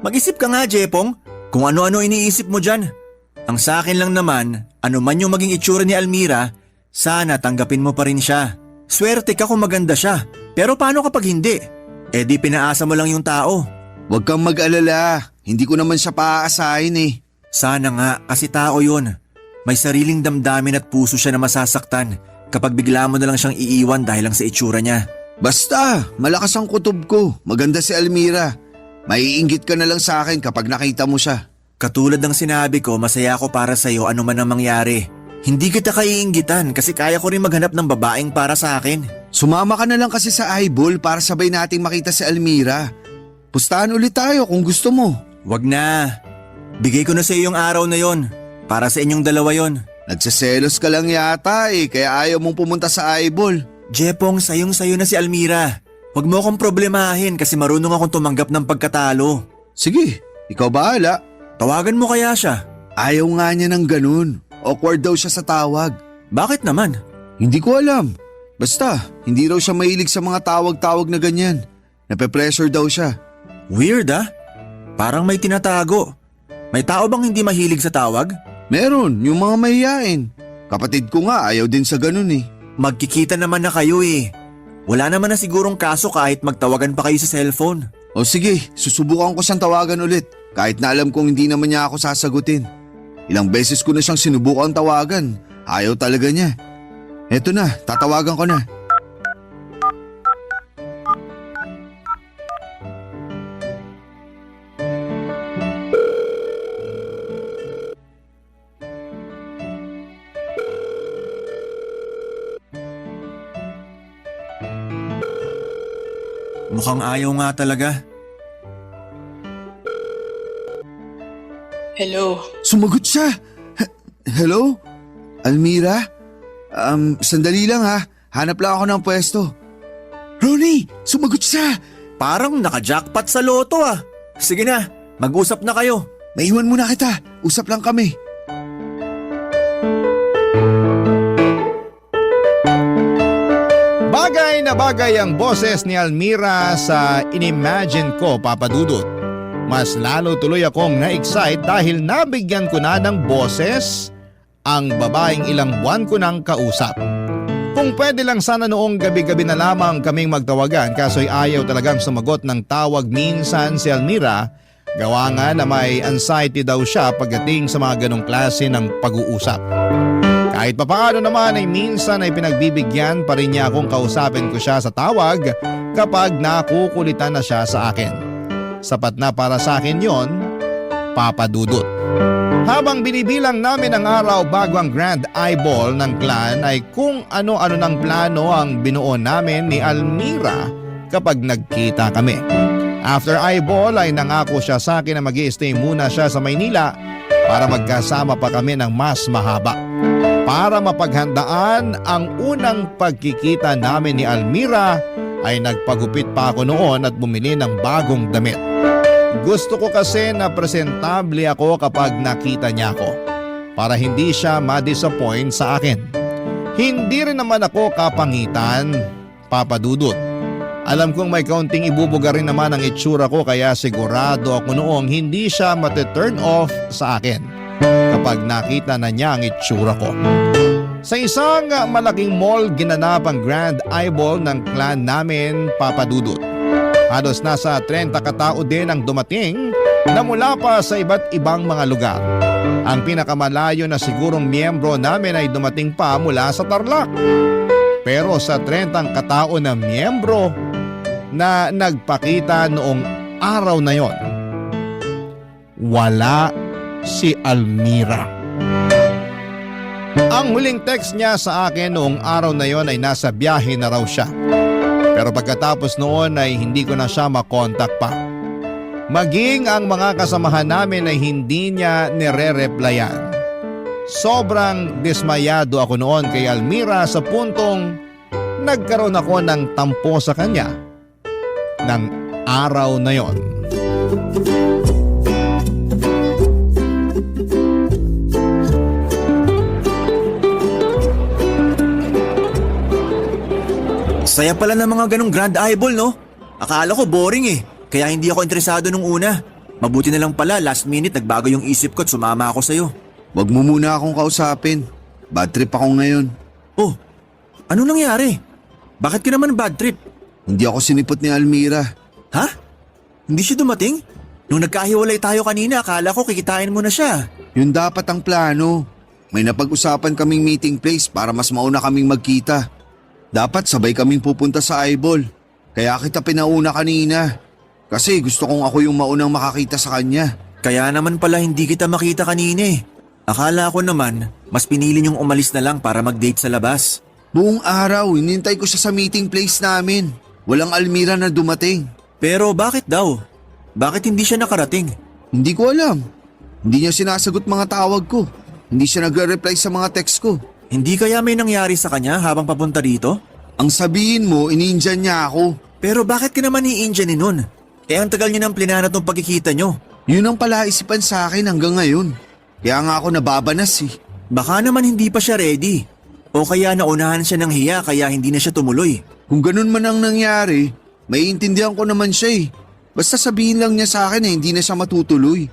Mag-isip ka nga, Jepong, kung ano-ano iniisip mo dyan. Ang sa akin lang naman, ano man yung maging itsura ni Almira, sana tanggapin mo pa rin siya. Swerte ka kung maganda siya, pero paano kapag hindi? Di pinaasa mo lang yung tao. Huwag kang mag-alala, hindi ko naman siya paaasahin Sana nga kasi tao yun. May sariling damdamin at puso siya na masasaktan kapag bigla mo na lang siyang iiwan dahil lang sa itsura niya. Basta, malakas ang kutob ko, maganda si Almira. Maiinggit ka na lang sa akin kapag nakita mo siya. Katulad ng sinabi ko, masaya ako para sa'yo ano man ang mangyari. Hindi kita kaiinggitan kasi kaya ko rin maghanap ng babaeng para sa akin. Sumama ka na lang kasi sa eyeball para sabay nating makita si Almira. Pustahan ulit tayo kung gusto mo. Wag na. Bigay ko na sa iyo yung araw na yon. Para sa inyong dalawa yon. Nagsaselos ka lang yata kaya ayaw mong pumunta sa eyeball. Jepong, sayong-sayo na si Almira. Huwag mo akong problemahin kasi marunong akong tumanggap ng pagkatalo. Sige, ikaw bahala. Tawagan mo kaya siya? Ayaw nga niya ng ganun. Awkward daw siya sa tawag. Bakit naman? Hindi ko alam. Basta, hindi raw siya mahilig sa mga tawag-tawag na ganyan. Nape-pressure daw siya. Weird Parang may tinatago. May tao bang hindi mahilig sa tawag? Meron, yung mga mahihain. Kapatid ko nga ayaw din sa ganun Magkikita naman na kayo Wala naman na sigurong kaso kahit magtawagan pa kayo sa cellphone. O sige, susubukan ko siyang tawagan ulit. Kahit na alam kong hindi naman niya ako sasagutin. Ilang beses ko na siyang sinubukan tawagan. Ayaw talaga niya. Eto na, tatawagan ko na. Mukhang ayaw nga talaga. Hello? Sumagot siya! Hello? Almira? Sandali lang Hanap lang ako ng pwesto. Ronnie, sumagot siya! Parang naka-jackpot sa loto ah. Sige na, mag-usap na kayo. Maiwan muna kita, usap lang kami. Bagay na bagay ang boses ni Almira sa inimagine ko, Papa Dudut. Mas lalo tuloy akong na-excite dahil nabigyan ko na ng boses ang babaeng ilang buwan ko nang kausap. Kung pwede lang sana noong gabi-gabi na lamang kaming magtawagan kaso'y ayaw talagang sumagot ng tawag minsan si Almira. Gawa nga na may anxiety daw siya pagdating sa mga ganong klase ng pag-uusap. Kahit papaano naman ay minsan ay pinagbibigyan pa rin niya akong kausapin ko siya sa tawag kapag nakukulitan na siya sa akin. Sapat na para sa akin yon, Papa Dudut. Habang binibilang namin ang araw bago ang Grand Eyeball ng clan ay kung ano-ano ng plano ang binuo namin ni Almira kapag nagkita kami. After Eyeball ay nangako siya sa akin na mag-i-stay muna siya sa Maynila para magkasama pa kami ng mas mahaba. Para mapaghandaan ang unang pagkikita namin ni Almira ay nagpagupit pa ako noon at bumili ng bagong damit. Gusto ko kasi na presentable ako kapag nakita niya ako para hindi siya ma-disappoint sa akin. Hindi rin naman ako kapangitan, Papa Dudut. Alam kong may kaunting ibubuga rin naman ang itsura ko kaya sigurado ako noong hindi siya mate-turn off sa akin kapag nakita na niya ang itsura ko. Sa isang malaking mall ginanap ang Grand Eyeball ng clan namin, Papa Dudut. Halos nasa 30 katao din ang dumating na mula pa sa iba't ibang mga lugar. Ang pinakamalayo na sigurong miyembro namin ay dumating pa mula sa Tarlac. Pero sa 30 katao na miyembro na nagpakita noong araw na yon, wala si Almira. Ang huling text niya sa akin noong araw na yon ay nasa biyahe na raw siya. Pero pagkatapos noon ay hindi ko na siya makontak pa. Maging ang mga kasamahan namin ay hindi niya nire-replyan. Sobrang dismayado ako noon kay Almira sa puntong nagkaroon ako ng tampo sa kanya ng araw na yon. Saya pala ng mga ganong Grand Eyeball, no? Akala ko boring eh, kaya hindi ako interesado nung una. Mabuti na lang pala, last minute nagbago yung isip ko at sumama ako sa'yo. Wag mo muna akong kausapin. Bad trip ako ngayon. Oh, ano nangyari? Bakit ka naman bad trip? Hindi ako sinipot ni Almira. Ha? Hindi siya dumating? Nung nagkahiwalay tayo kanina, akala ko kikitain mo na siya. Yun dapat ang plano. May napag-usapan kaming meeting place para mas mauna kaming magkita. Dapat sabay kaming pupunta sa Eyeball. Kaya kita pinauna kanina. Kasi gusto kong ako yung maunang makakita sa kanya. Kaya naman pala hindi kita makita kanina eh. Akala ko naman, mas pinili niyong umalis na lang para mag-date sa labas. Buong araw, hinintay ko siya sa meeting place namin. Walang Almira na dumating. Pero bakit daw? Bakit hindi siya nakarating? Hindi ko alam. Hindi niya sinasagot mga tawag ko. Hindi siya nagre-reply sa mga text ko. Hindi kaya may nangyari sa kanya habang papunta dito? Ang sabihin mo, iniindyan niya ako. Pero bakit ka naman i-Indianin nun? Eh ang tagal niyo ng plinanat ng pagkikita niyo. Yun ang palaisipan sa akin hanggang ngayon. Kaya nga ako nababanas eh. Baka naman hindi pa siya ready. O kaya naunahan siya ng hiya kaya hindi na siya tumuloy. Kung ganun man ang nangyari, maiintindihan ko naman siya eh. Basta sabihin lang niya sa akin na hindi na siya matutuloy.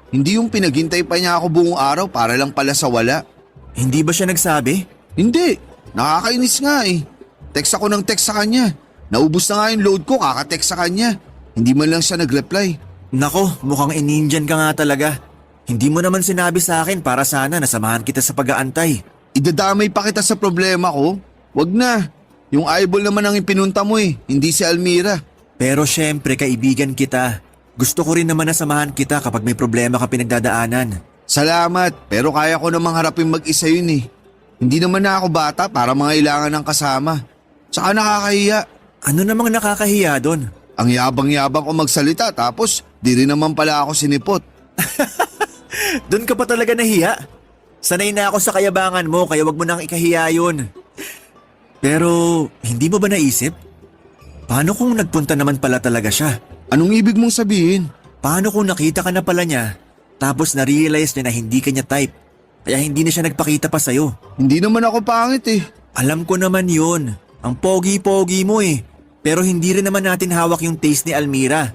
Hindi yung pinaghintay pa niya ako buong araw para lang pala sa wala. Hindi ba siya nagsabi? Hindi, nakakainis nga eh. Text ako ng text sa kanya. Naubos na nga yung load ko kaka-text sa kanya. Hindi man lang siya nag-reply. Nako, mukhang in-Indian ka nga talaga. Hindi mo naman sinabi sa akin para sana nasamahan kita sa pag-aantay. Idadamay pa kita sa problema ko? Wag na. Yung Eyeball naman ang ipinunta mo eh, hindi si Almira. Pero syempre kaibigan kita. Gusto ko rin naman na samahan kita kapag may problema ka pinagdadaanan. Salamat, pero kaya ko namang harapin mag-isa yun eh. Hindi naman na ako bata para mangailangan ng kasama. Tsaka nakakahiya. Ano namang nakakahiya doon? Ang yabang-yabang ko magsalita tapos di rin naman pala ako sinipot. Doon ka pa talaga nahiya? Sanay na ako sa kayabangan mo kaya wag mo nang ikahiya yun. Pero hindi mo ba naisip? Paano kung nagpunta naman pala talaga siya? Anong ibig mong sabihin? Paano kung nakita ka na pala niya, tapos na-realize niya na hindi ka niya type, kaya hindi na siya nagpakita pa sa'yo? Hindi naman ako pangit eh. Alam ko naman yun. Ang pogi-pogi mo eh. Pero hindi rin naman natin hawak yung taste ni Almira.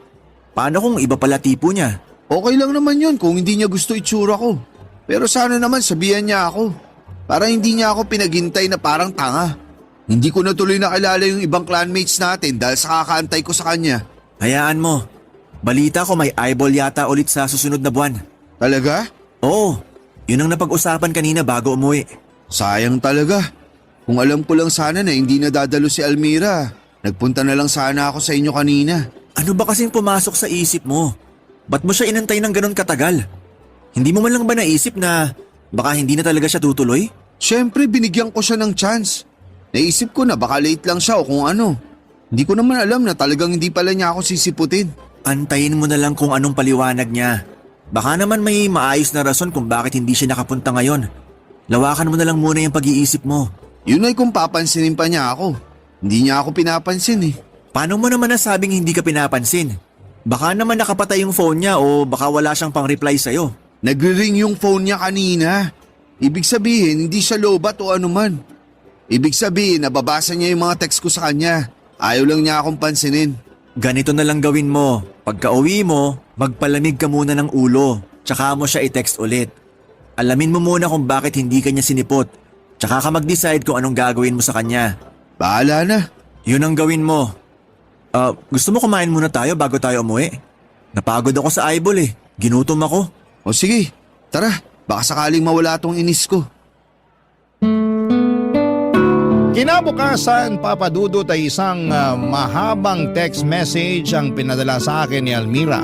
Paano kung iba pala tipo niya? Okay lang naman yun kung hindi niya gusto itsura ko. Pero sana naman sabihan niya ako. Para hindi niya ako pinaghintay na parang tanga. Hindi ko na tuloy nakilala yung ibang clanmates natin dahil sa kakaantay ko sa kanya. Hayaan mo. Balita ko may eyeball yata ulit sa susunod na buwan. Talaga? Oo, yun ang napag-usapan kanina bago umuwi. Sayang talaga. Kung alam ko lang sana na hindi na dadalo si Almira, nagpunta na lang sana ako sa inyo kanina. Ano ba kasing pumasok sa isip mo? Ba't mo siya inantay ng ganun katagal? Hindi mo man lang ba naisip na baka hindi na talaga siya tutuloy? Siyempre binigyan ko siya ng chance. Naisip ko na baka late lang siya o kung ano. Hindi ko naman alam na talagang hindi pala niya ako sisiputin. Antayin mo na lang kung anong paliwanag niya. Baka naman may maayos na rason kung bakit hindi siya nakapunta ngayon. Lawakan mo na lang muna yung pag-iisip mo. Yun ay kung papansinin pa niya ako. Hindi niya ako pinapansin eh. Paano mo naman nasabing hindi ka pinapansin? Baka naman nakapatay yung phone niya o baka wala siyang pang-reply sa'yo. Nagre-ring yung phone niya kanina. Ibig sabihin hindi siya lobat o anuman. Ibig sabihin nababasa niya yung mga text ko sa kanya. Ayaw lang niya akong pansinin. Ganito na lang gawin mo. Pagka uwi mo, magpalamig ka muna ng ulo. Tsaka mo siya i-text ulit. Alamin mo muna kung bakit hindi ka niya sinipot. Tsaka ka mag-decide kung anong gagawin mo sa kanya. Bahala na. Yun ang gawin mo. Gusto mo kumain muna tayo bago tayo umuwi? Napagod ako sa eyeball eh. Ginutom ako. O sige, tara. Baka sakaling mawala tong inis ko. Kinabukasan, Papa Dudut, ay isang mahabang text message ang pinadala sa akin ni Almira.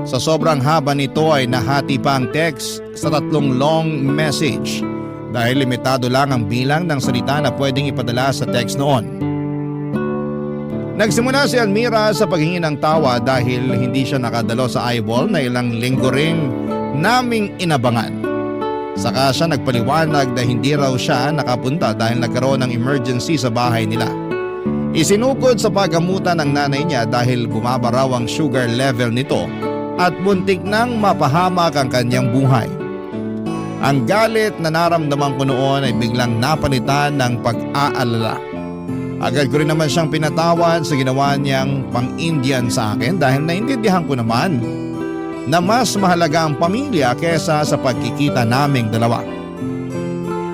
Sa sobrang haba nito ay nahati pa ang text sa 3 long message dahil limitado lang ang bilang ng salita na pwedeng ipadala sa text noon. Nagsimula si Almira sa paghingi ng tawa dahil hindi siya nakadalo sa eyeball na ilang linggo ring naming inabangan. Saka siya nagpaliwanag na hindi raw siya nakapunta dahil nagkaroon ng emergency sa bahay nila. Isinukod sa paggamutan ng nanay niya dahil bumaba raw ang sugar level nito at buntik nang mapahamak ang kanyang buhay. Ang galit na naramdaman ko noon ay biglang napalitan ng pag-aalala. Agad ko rin naman siyang pinatawad sa ginawa niyang pang-Indian sa akin dahil naintindihan ko naman na mas mahalaga ang pamilya kesa sa pagkikita naming dalawa.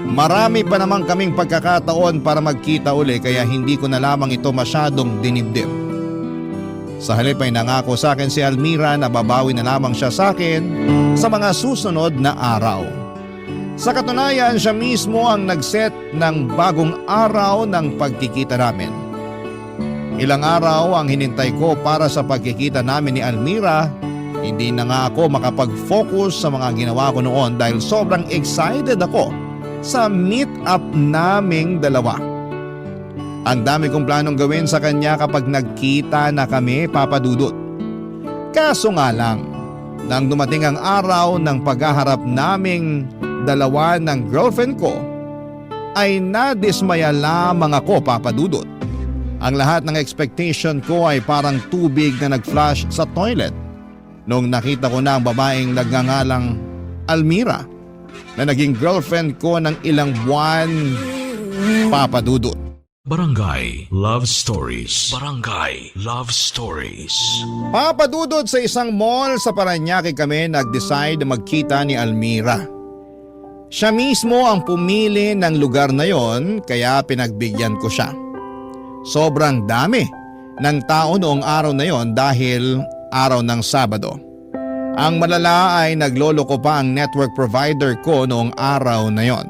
Marami pa naman kaming pagkakataon para magkita uli kaya hindi ko na lamang ito masyadong dinibdib. Sa halip ay nangako sa akin si Almira na babawi na lamang siya sa akin sa mga susunod na araw. Sa katunayan, siya mismo ang nag-set ng bagong araw ng pagkikita namin. Ilang araw ang hinintay ko para sa pagkikita namin ni Almira. Hindi na nga ako makapag-focus sa mga ginawa ko noon dahil sobrang excited ako sa meet-up naming dalawa. Ang dami kong planong gawin sa kanya kapag nagkita na kami, Papa Dudut. Kaso nga lang, nang dumating ang araw ng paghaharap naming dalawa ng girlfriend ko, ay nadismaya lamang ako, Papa Dudut. Ang lahat ng expectation ko ay parang tubig na nag-flash sa toilet nung nakita ko na ang babaeng nagngangalang Almira na naging girlfriend ko ng ilang buwan, Papa Dudut. Barangay Love Stories. Barangay Love Stories. Papa Dudut, sa isang mall sa Parañaque kami nag-decide na magkita ni Almira. Siya mismo ang pumili ng lugar na yon kaya pinagbigyan ko siya. Sobrang dami ng tao noong araw na yon dahil araw ng Sabado. Ang malala ay nagloloko pa ang network provider ko noong araw na yon.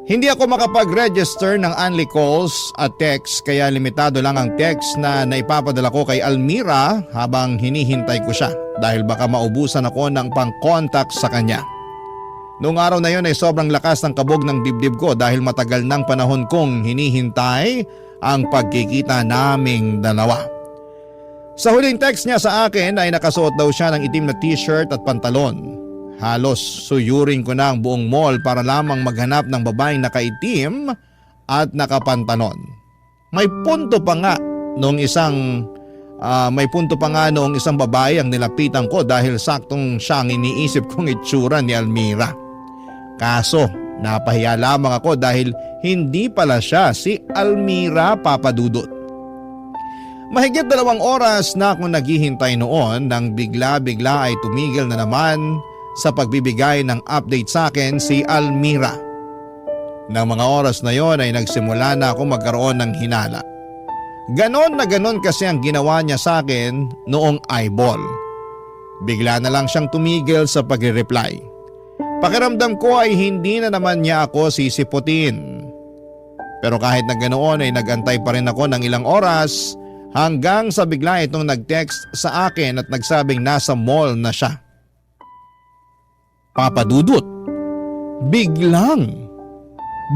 Hindi ako makapag-register ng only calls at text kaya limitado lang ang text na naipapadala ko kay Almira habang hinihintay ko siya dahil baka maubusan ako ng pang-contact sa kanya. Noong araw na yon ay sobrang lakas ng kabog ng dibdib ko dahil matagal ng panahon kong hinihintay ang pagkikita naming dalawa. Sa huling text niya sa akin ay nakasuot daw siya ng itim na t-shirt at pantalon. Halos suyurin ko na ang buong mall para lamang maghanap ng babaeng nakaitim at nakapantalon. May punto pa nga Noong may punto pa nga noong isang babae ang nilapitan ko dahil saktong siyang iniisip kong itsura ni Almira. Kaso napahiya lamang ako dahil hindi pala siya si Almira, Papa Dudut. Mahigit 2 oras na akong naghihintay noon nang bigla-bigla ay tumigil na naman sa pagbibigay ng update sa akin si Almira. Nang mga oras na yon ay nagsimula na ako magkaroon ng hinala. Ganon na ganon kasi ang ginawa niya sa akin noong eyeball. Bigla na lang siyang tumigil sa pagre-reply. Pakiramdam ko ay hindi na naman niya ako sisiputin. Pero kahit na ganoon ay nagantay pa rin ako ng ilang oras hanggang sa bigla itong nag-text sa akin at nagsabing nasa mall na siya. Papa Dudut, biglang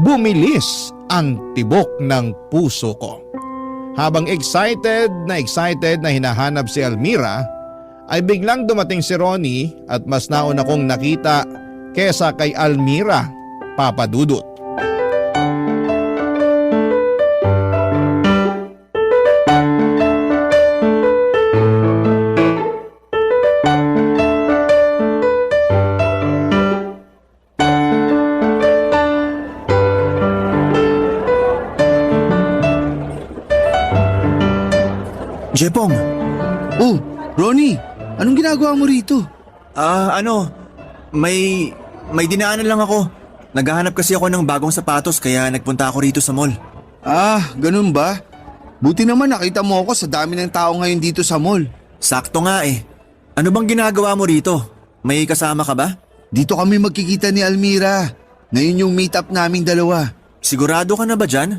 bumilis ang tibok ng puso ko. Habang excited na hinahanap si Almira, ay biglang dumating si Ronnie at mas nauna kong nakita kesa kay Almira, Papa Dudut. Jepong! Oh, Ronnie, anong ginagawa mo rito? May dinaanan lang ako. Naghahanap kasi ako ng bagong sapatos kaya nagpunta ako rito sa mall. Ah, ganun ba? Buti naman nakita mo ako sa dami ng tao ngayon dito sa mall. Sakto nga eh. Ano bang ginagawa mo rito? May kasama ka ba? Dito kami magkikita ni Almira. Ngayon yung meet up naming dalawa. Sigurado ka na ba dyan?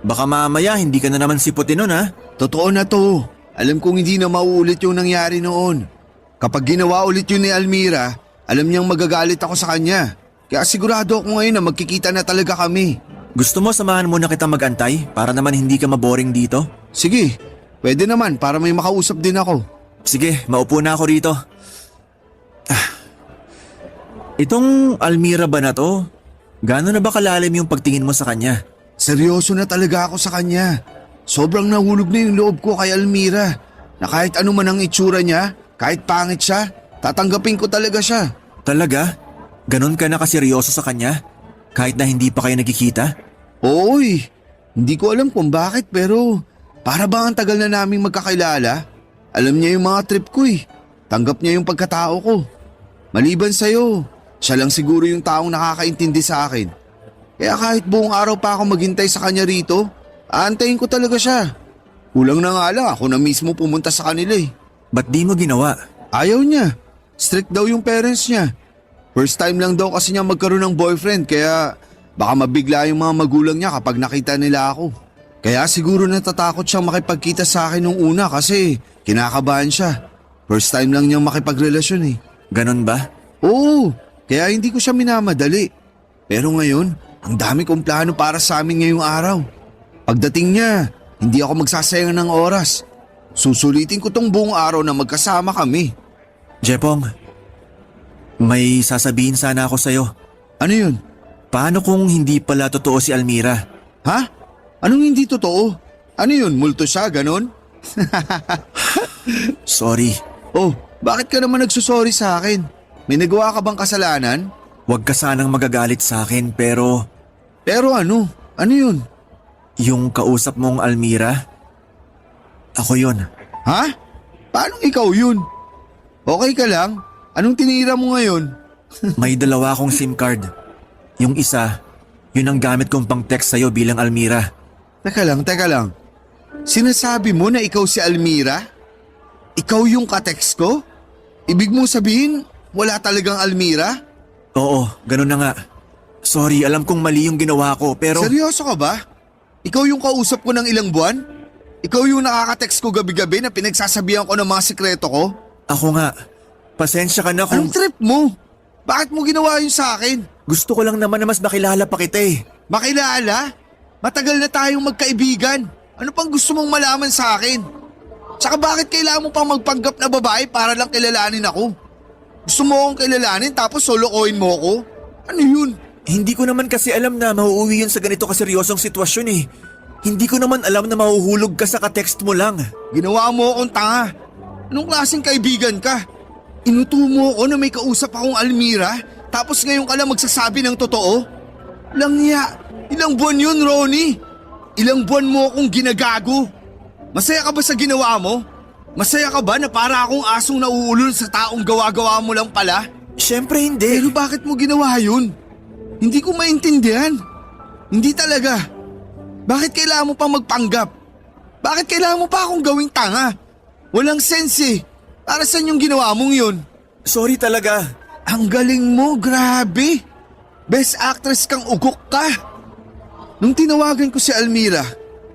Baka mamaya hindi ka na naman siputin nun ha? Totoo na to. Alam kong hindi na mauulit yung nangyari noon. Kapag ginawa ulit yun ni Almira, alam niyang magagalit ako sa kanya. Kaya sigurado ako ngayon na magkikita na talaga kami. Gusto mo samahan muna kita magantay para naman hindi ka maboring dito? Sige, pwede naman para may makausap din ako. Sige, maupo na ako rito. Itong Almira ba na to? Gano'n na ba kalalim yung pagtingin mo sa kanya? Seryoso na talaga ako sa kanya. Sobrang nahulog na yung loob ko kay Almira. Na kahit ano man ang itsura niya, kahit pangit siya, tatanggapin ko talaga siya. Talaga? Ganon ka na kaseryoso sa kanya? Kahit na hindi pa kayo nagkikita? Oy, hindi ko alam kung bakit pero para ba ang tagal na naming magkakilala? Alam niya yung mga trip ko eh. Tanggap niya yung pagkatao ko. Maliban sa'yo, siya lang siguro yung taong nakakaintindi sa akin. Kaya kahit buong araw pa ako maghintay sa kanya rito, aantayin ko talaga siya. Kulang na nga lang ako na mismo pumunta sa kanila eh. Ba't di mo ginawa? Ayaw niya. Strict daw yung parents niya. First time lang daw kasi niya magkaroon ng boyfriend kaya baka mabigla yung mga magulang niya kapag nakita nila ako. Kaya siguro natatakot siyang makipagkita sa akin nung una kasi kinakabahan siya. First time lang niyang makipagrelasyon eh. Ganon ba? Oo, kaya hindi ko siya minamadali. Pero ngayon, ang dami kong plano para sa amin ngayong araw. Pagdating niya, hindi ako magsasayang ng oras. Susulitin ko tong buong araw na magkasama kami. Jepong, may sasabihin sana ako sa'yo. Ano yun? Paano kung hindi pala totoo si Almira? Ha? Anong hindi totoo? Ano yun? Multo siya, ganon? Sorry. Oh, bakit ka naman nagsusorry sa akin? May nagawa ka bang kasalanan? Huwag ka sanang magagalit sa akin pero Pero ano? Ano yun? yung kausap mong Almira, ako yun. Ha? Paano ikaw yun? Okay ka lang? Anong tinira mo ngayon? May 2 akong SIM card. Yung isa, yun ang gamit kong pang text sa'yo bilang Almira. Teka lang. Sinasabi mo na ikaw si Almira? Ikaw yung ka-text ko? Ibig mo sabihin, wala talagang Almira? Oo, ganun na nga. Sorry, alam kong mali yung ginawa ko pero… Seryoso ka ba? Ikaw yung kausap ko ng ilang buwan? Ikaw yung nakaka-text ko gabi-gabi na pinagsasabihan ko ng mga sikreto ko? Ako nga, pasensya ka na kung… Anong trip mo? Bakit mo ginawa yun sa akin? Gusto ko lang naman na mas makilala pa kita eh. Makilala? Matagal na tayong magkaibigan. Ano pang gusto mong malaman sa akin? Tsaka bakit kailangan mo pang magpanggap na babae para lang kilalanin ako? Gusto mo akong kilalanin tapos solokohin mo ako? Ano yun? Hindi ko naman kasi alam na mauuwi yun sa ganito kaseryosong sitwasyon eh. Hindi ko naman alam na mahuhulog ka sa ka-text mo lang. Ginawa mo akong tanga. Anong klaseng kaibigan ka? Inuto mo ako na may kausap akong Almira, tapos ngayon ka lang magsasabi ng totoo? Langya, ilang buwan yun, Ronnie? Ilang buwan mo akong ginagago? Masaya ka ba sa ginawa mo? Masaya ka ba na para akong asong nauulol sa taong gawa-gawa mo lang pala? Siyempre hindi. Pero bakit mo ginawa yun? Hindi ko maintindihan. Hindi talaga. Bakit kailangan mo pang magpanggap? Bakit kailangan mo pa akong gawing tanga? Walang sense eh. Para saan yung ginawa mong yun? Sorry talaga. Ang galing mo, grabe. Best actress kang ugok ka. Nung tinawagan ko si Almira,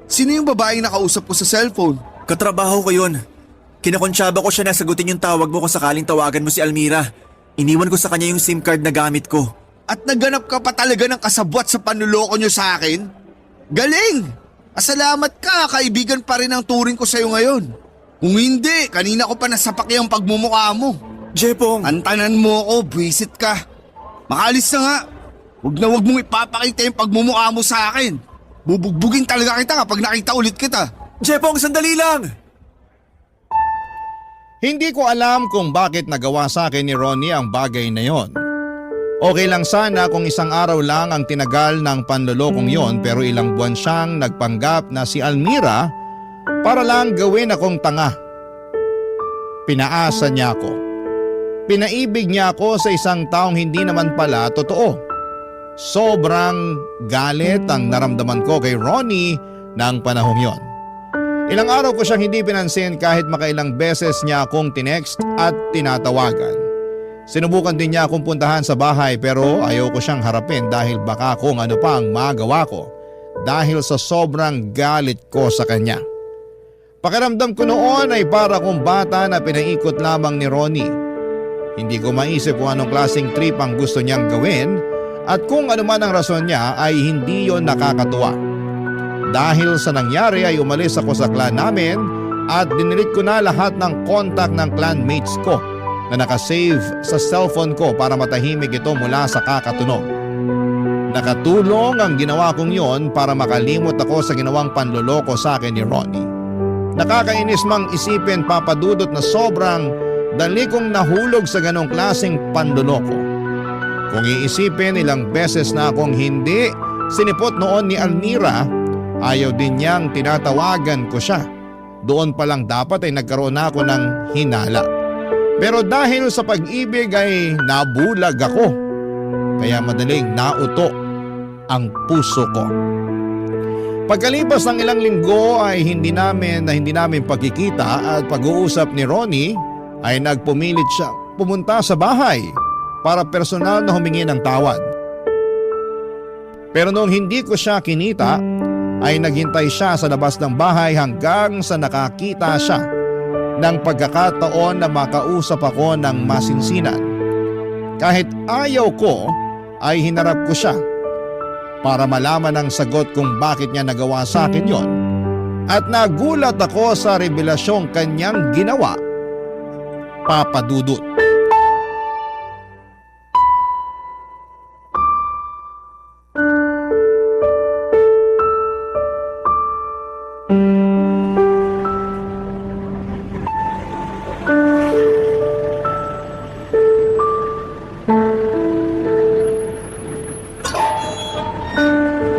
sino yung babaeng nakausap ko sa cellphone? Katrabaho ko yun. Kinakonsyaba ko siya na sagutin yung tawag mo kung sakaling tawagan mo si Almira. Iniwan ko sa kanya yung SIM card na gamit ko. At naganap ka pa talaga ng kasabwat sa panluloko niyo sa akin? Galing! Asalamat ka, kaibigan pa rin ang turing ko sa'yo ngayon. Kung hindi, kanina ko pa nasapak yung pagmumukha mo. Jepong! Antanan mo ako, buwisit ka. Makalis na nga. Huwag mong ipapakita yung pagmumukha mo sa akin. Bubugbugin talaga kita kapag nakita ulit kita. Jepong, sandali lang! Hindi ko alam kung bakit nagawa sa akin ni Ronnie ang bagay na yon. Okay lang sana kung isang araw lang ang tinagal ng panlolokong yon, pero ilang buwan siyang nagpanggap na si Almira para lang gawin akong tanga. Pinaasa niya ako. Pinaibig niya ako sa isang taong hindi naman pala totoo. Sobrang galit ang naramdaman ko kay Ronnie ng panahong yon. Ilang araw ko siyang hindi pinansin kahit makailang beses niya akong tinext at tinatawagan. Sinubukan din niya akong puntahan sa bahay pero ayaw ko siyang harapin dahil baka kung ano pa ang magawa ko dahil sa sobrang galit ko sa kanya. Pakiramdam ko noon ay para kong bata na pinaikot lamang ni Ronnie. Hindi ko maisip kung anong klaseng trip ang gusto niyang gawin at kung ano man ang rason niya ay hindi yon nakakatuwa. Dahil sa nangyari ay umalis ako sa clan namin at dinilit ko na lahat ng contact ng clanmates ko na nakasave sa cellphone ko para matahimik ito mula sa kakatunog. Nakatulong ang ginawa kong yon para makalimot ako sa ginawang panloloko sa akin ni Ronnie. Nakakainis mang isipin, Papa Dudut, na sobrang dali kong nahulog sa ganong klaseng panloloko. Kung iisipin, ilang beses na akong hindi sinipot noon ni Almira, ayaw din niyang tinatawagan ko siya. Doon pa lang dapat ay nagkaroon na ako ng hinala. Pero dahil sa pag-ibig ay nabulag ako. Kaya madaling nauto ang puso ko. Pagkalipas ng ilang linggo ay hindi namin pagkikita at pag-uusap ni Ronnie ay nagpumilit siya pumunta sa bahay para personal na humingi ng tawad. Pero nung hindi ko siya kinita ay naghintay siya sa labas ng bahay hanggang sa nakakita siya ng pagkakataon na makausap ako ng masinsinan. Kahit ayaw ko ay hinarap ko siya para malaman ang sagot kung bakit niya nagawa sa akin yon. At nagulat ako sa revelasyong kanyang ginawa, Papa Dudut.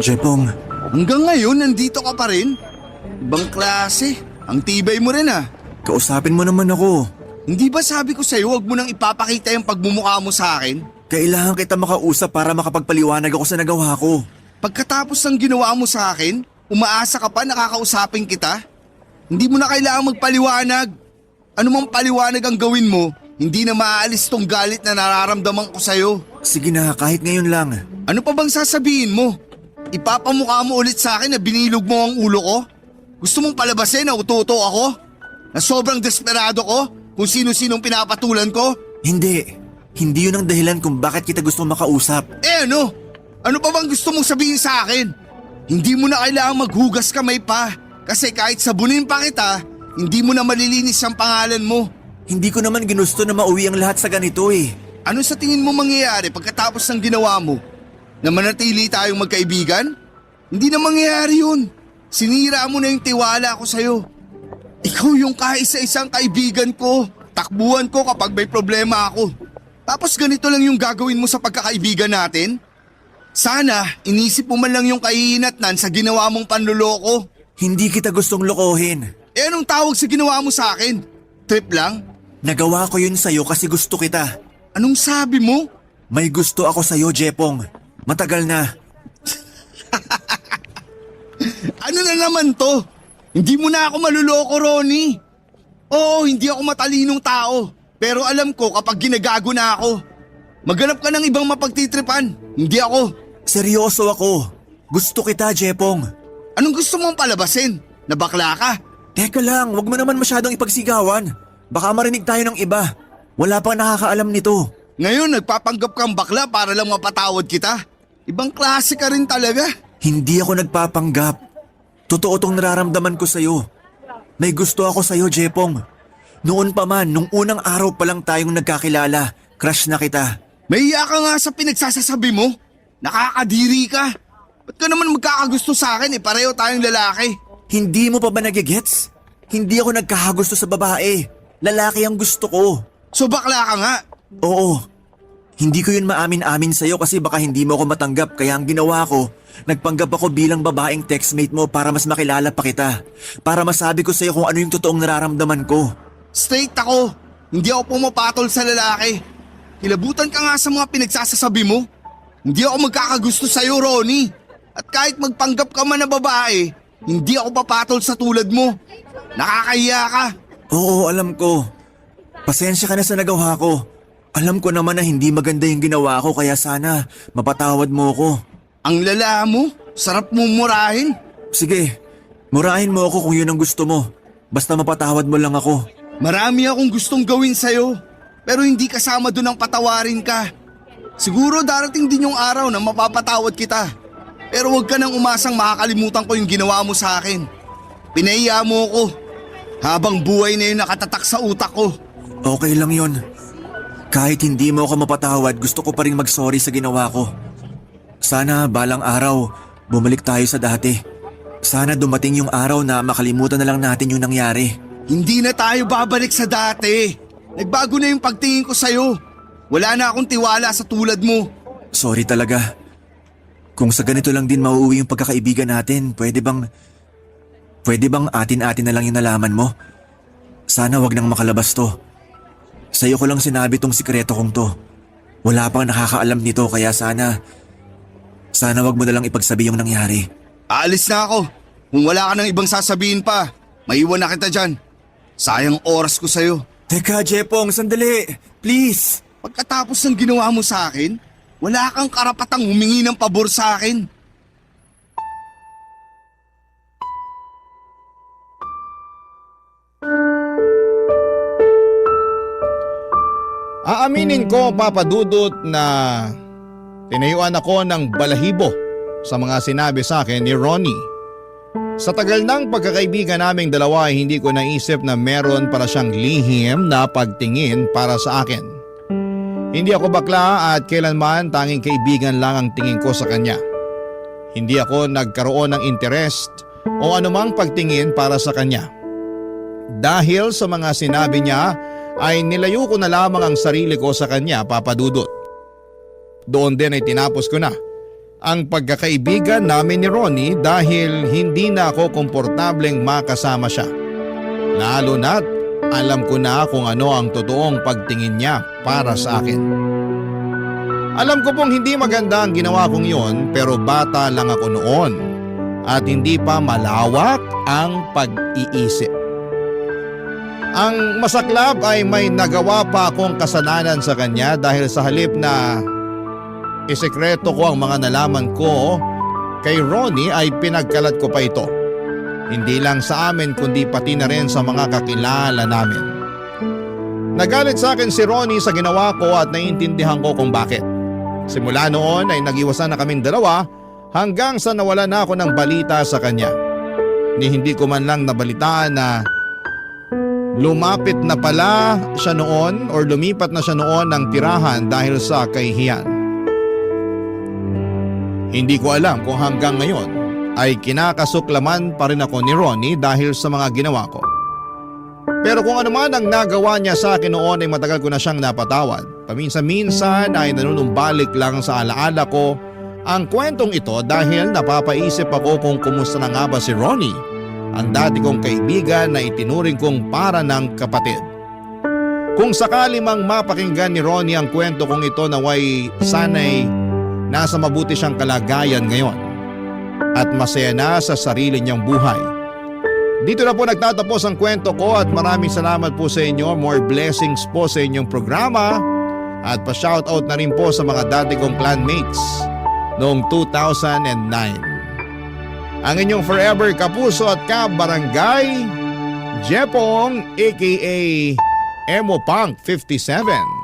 Jepong, Hanggang ngayon, nandito ka pa rin? Ibang klase. Ang tibay mo rin ah. kausapin mo naman ako. Hindi ba sabi ko sa'yo huwag mo nang ipapakita yung pagmumukha mo sa akin? Kailangan kita makausap para makapagpaliwanag ako sa nagawa ko. Pagkatapos ng ginawa mo sa akin, umaasa ka pa nakakausapin kita? Hindi mo na kailangang magpaliwanag. Ano mang paliwanag ang gawin mo, hindi na maaalis tong galit na nararamdaman ko sa'yo. Sige na, kahit ngayon lang. Ano pa bang sasabihin mo? Ipapamukha mo ulit sa akin na binilog mo ang ulo ko? Gusto mong palabasin na utoto ako? Na sobrang desperado ko kung sino-sinong pinapatulan ko? Hindi. Hindi yun ang dahilan kung bakit kita gusto makausap. Eh ano? Ano pa bang gusto mong sabihin sa akin? Hindi mo na kailangang maghugas kamay pa. Kasi kahit sabunin pa kita, hindi mo na malilinis ang pangalan mo. Hindi ko naman ginusto na mauwi ang lahat sa ganito eh. Ano sa tingin mo mangyayari pagkatapos ng ginawa mo? Na manatili tayong magkaibigan? Hindi na mangyayari yun. Sinira mo na yung tiwala ko sa'yo. Ikaw yung kaisa-isang kaibigan ko. Takbuhan ko kapag may problema ako. Tapos ganito lang yung gagawin mo sa pagkakaibigan natin? Sana inisip mo man lang yung kahihinatnan sa ginawa mong panluloko. Hindi kita gustong lokohin. Eh anong tawag sa ginawa mo sa akin? Trip lang? Nagawa ko yun sa'yo kasi gusto kita. Anong sabi mo? May gusto ako sa'yo, Jepong. Matagal na. Ano na naman to? Hindi mo na ako maluloko, Ronnie. Oo, hindi ako matalinong tao. Pero alam ko kapag ginagago na ako. Maghanap ka ng ibang mapagtitripan. Hindi ako. Seryoso ako. Gusto kita, Jepong. Anong gusto mong palabasin? Na bakla ka? Teka lang, wag mo naman masyadong ipagsigawan. Baka marinig tayo ng iba. Wala pang nakakaalam nito. Ngayon nagpapanggap kang bakla para lang mapatawad kita. Ibang klase ka rin talaga. Hindi ako nagpapanggap. Totoo tong nararamdaman ko sa'yo. May gusto ako sa'yo, Jepong. Noon pa man, nung unang araw pa lang tayong nagkakilala, crush na kita. May iya ka nga sa pinagsasasabi mo. Nakakadiri ka. Ba't ka naman magkakagusto sa akin pareho tayong lalaki. Hindi mo pa ba nagigets? Hindi ako nagkakagusto sa babae. Lalaki ang gusto ko. So bakla ka nga. Oo. Hindi ko yun maamin-amin sa'yo kasi baka hindi mo ako matanggap kaya ang ginawa ko, nagpanggap ako bilang babaeng textmate mo para mas makilala pa kita. Para masabi ko sa'yo kung ano yung totoong nararamdaman ko. Straight ako. Hindi ako pumapatol sa lalaki. Kilabutan ka nga sa mga pinagsasasabi mo. Hindi ako magkakagusto sa'yo, Ronnie. At kahit magpanggap ka man na babae, hindi ako papatol sa tulad mo. Nakakahiya ka. Oo, alam ko. Pasensya ka na sa nagawa ko. Alam ko naman na hindi maganda yung ginawa ko kaya sana mapatawad mo ko. Ang lala mo, sarap mong murahin. Sige, murahin mo ako kung yun ang gusto mo. Basta mapatawad mo lang ako. Marami akong gustong gawin sa'yo, pero hindi kasama doon ang patawarin ka. Siguro darating din yung araw na mapapatawad kita. Pero huwag ka nang umasang makakalimutan ko yung ginawa mo sa akin. Pinahiya mo ko. Habang buhay na yun nakatatak sa utak ko. Okay lang yun. Kahit hindi mo ako mapatawad, gusto ko pa rin mag-sorry sa ginawa ko. Sana balang araw, bumalik tayo sa dati. Sana dumating yung araw na makalimutan na lang natin yung nangyari. Hindi na tayo babalik sa dati. Nagbago na yung pagtingin ko sa'yo. Wala na akong tiwala sa tulad mo. Sorry talaga. Kung sa ganito lang din mauuwi yung pagkakaibigan natin, pwede bang atin-atin na lang yung nalaman mo? Sana wag nang makalabas to. Sa'yo ko lang sinabi tong sikreto kong to. Wala pang nakakaalam nito kaya sana wag mo na lang ipagsabi yung nangyari. Aalis na ako. Kung wala ka nang ibang sasabihin pa, maiwan na kita dyan. Sayang oras ko sa'yo. Teka, Jepong, sandali. Please. Pagkatapos ng ginawa mo sa akin, wala kang karapatang humingi ng pabor sa akin. Aaminin ko, Papa Dudut, na tinayuan ako ng balahibo sa mga sinabi sa akin ni Ronnie. Sa tagal ng pagkakaibigan naming dalawa ay hindi ko naisip na meron para siyang lihim na pagtingin para sa akin. Hindi ako bakla at kailanman tanging kaibigan lang ang tingin ko sa kanya. Hindi ako nagkaroon ng interest o anumang pagtingin para sa kanya. Dahil sa mga sinabi niya ay nilayo ko na lamang ang sarili ko sa kanya, Papa Dudut. Doon din ay tinapos ko na ang pagkakaibigan namin ni Ronnie dahil hindi na ako komportableng makasama siya. Lalo na't alam ko na kung ano ang totoong pagtingin niya para sa akin. Alam ko pong hindi maganda ang ginawa kong yon pero bata lang ako noon at hindi pa malawak ang pag-iisip. Ang masaklap ay may nagawa pa akong kasalanan sa kanya dahil sa halip na isekreto ko ang mga nalaman ko kay Ronnie ay pinagkalat ko pa ito. Hindi lang sa amin kundi pati na rin sa mga kakilala namin. Nagalit sa akin si Ronnie sa ginawa ko at naiintindihan ko kung bakit. Simula noon ay nagiwasan na kaming dalawa hanggang sa nawala na ako ng balita sa kanya. Ni hindi ko man lang nabalitaan na lumapit na pala siya noon or lumipat na siya noon ng tirahan dahil sa kahihiyan. Hindi ko alam kung hanggang ngayon ay kinakasuklaman pa rin ako ni Ronnie dahil sa mga ginawa ko. Pero kung ano man ang nagawa niya sa akin noon ay matagal ko na siyang napatawad. Paminsan-minsan ay nanunumbalik lang sa alaala ko ang kwentong ito dahil napapaisip ako kung kumusta na nga ba si Ronnie, ang dati kong kaibigan na itinuring kong para ng kapatid. Kung sakali mang mapakinggan ni Ronnie ang kwento kong ito, naway sana'y nasa mabuti siyang kalagayan ngayon at masaya na sa sarili niyang buhay. Dito na po nagtatapos ang kwento ko at maraming salamat po sa inyo. More blessings po sa inyong programa at pa-shoutout na rin po sa mga dati kong clanmates noong 2009. Ang inyong forever kapuso at kabarangay, Jepong aka Emo Punk 57.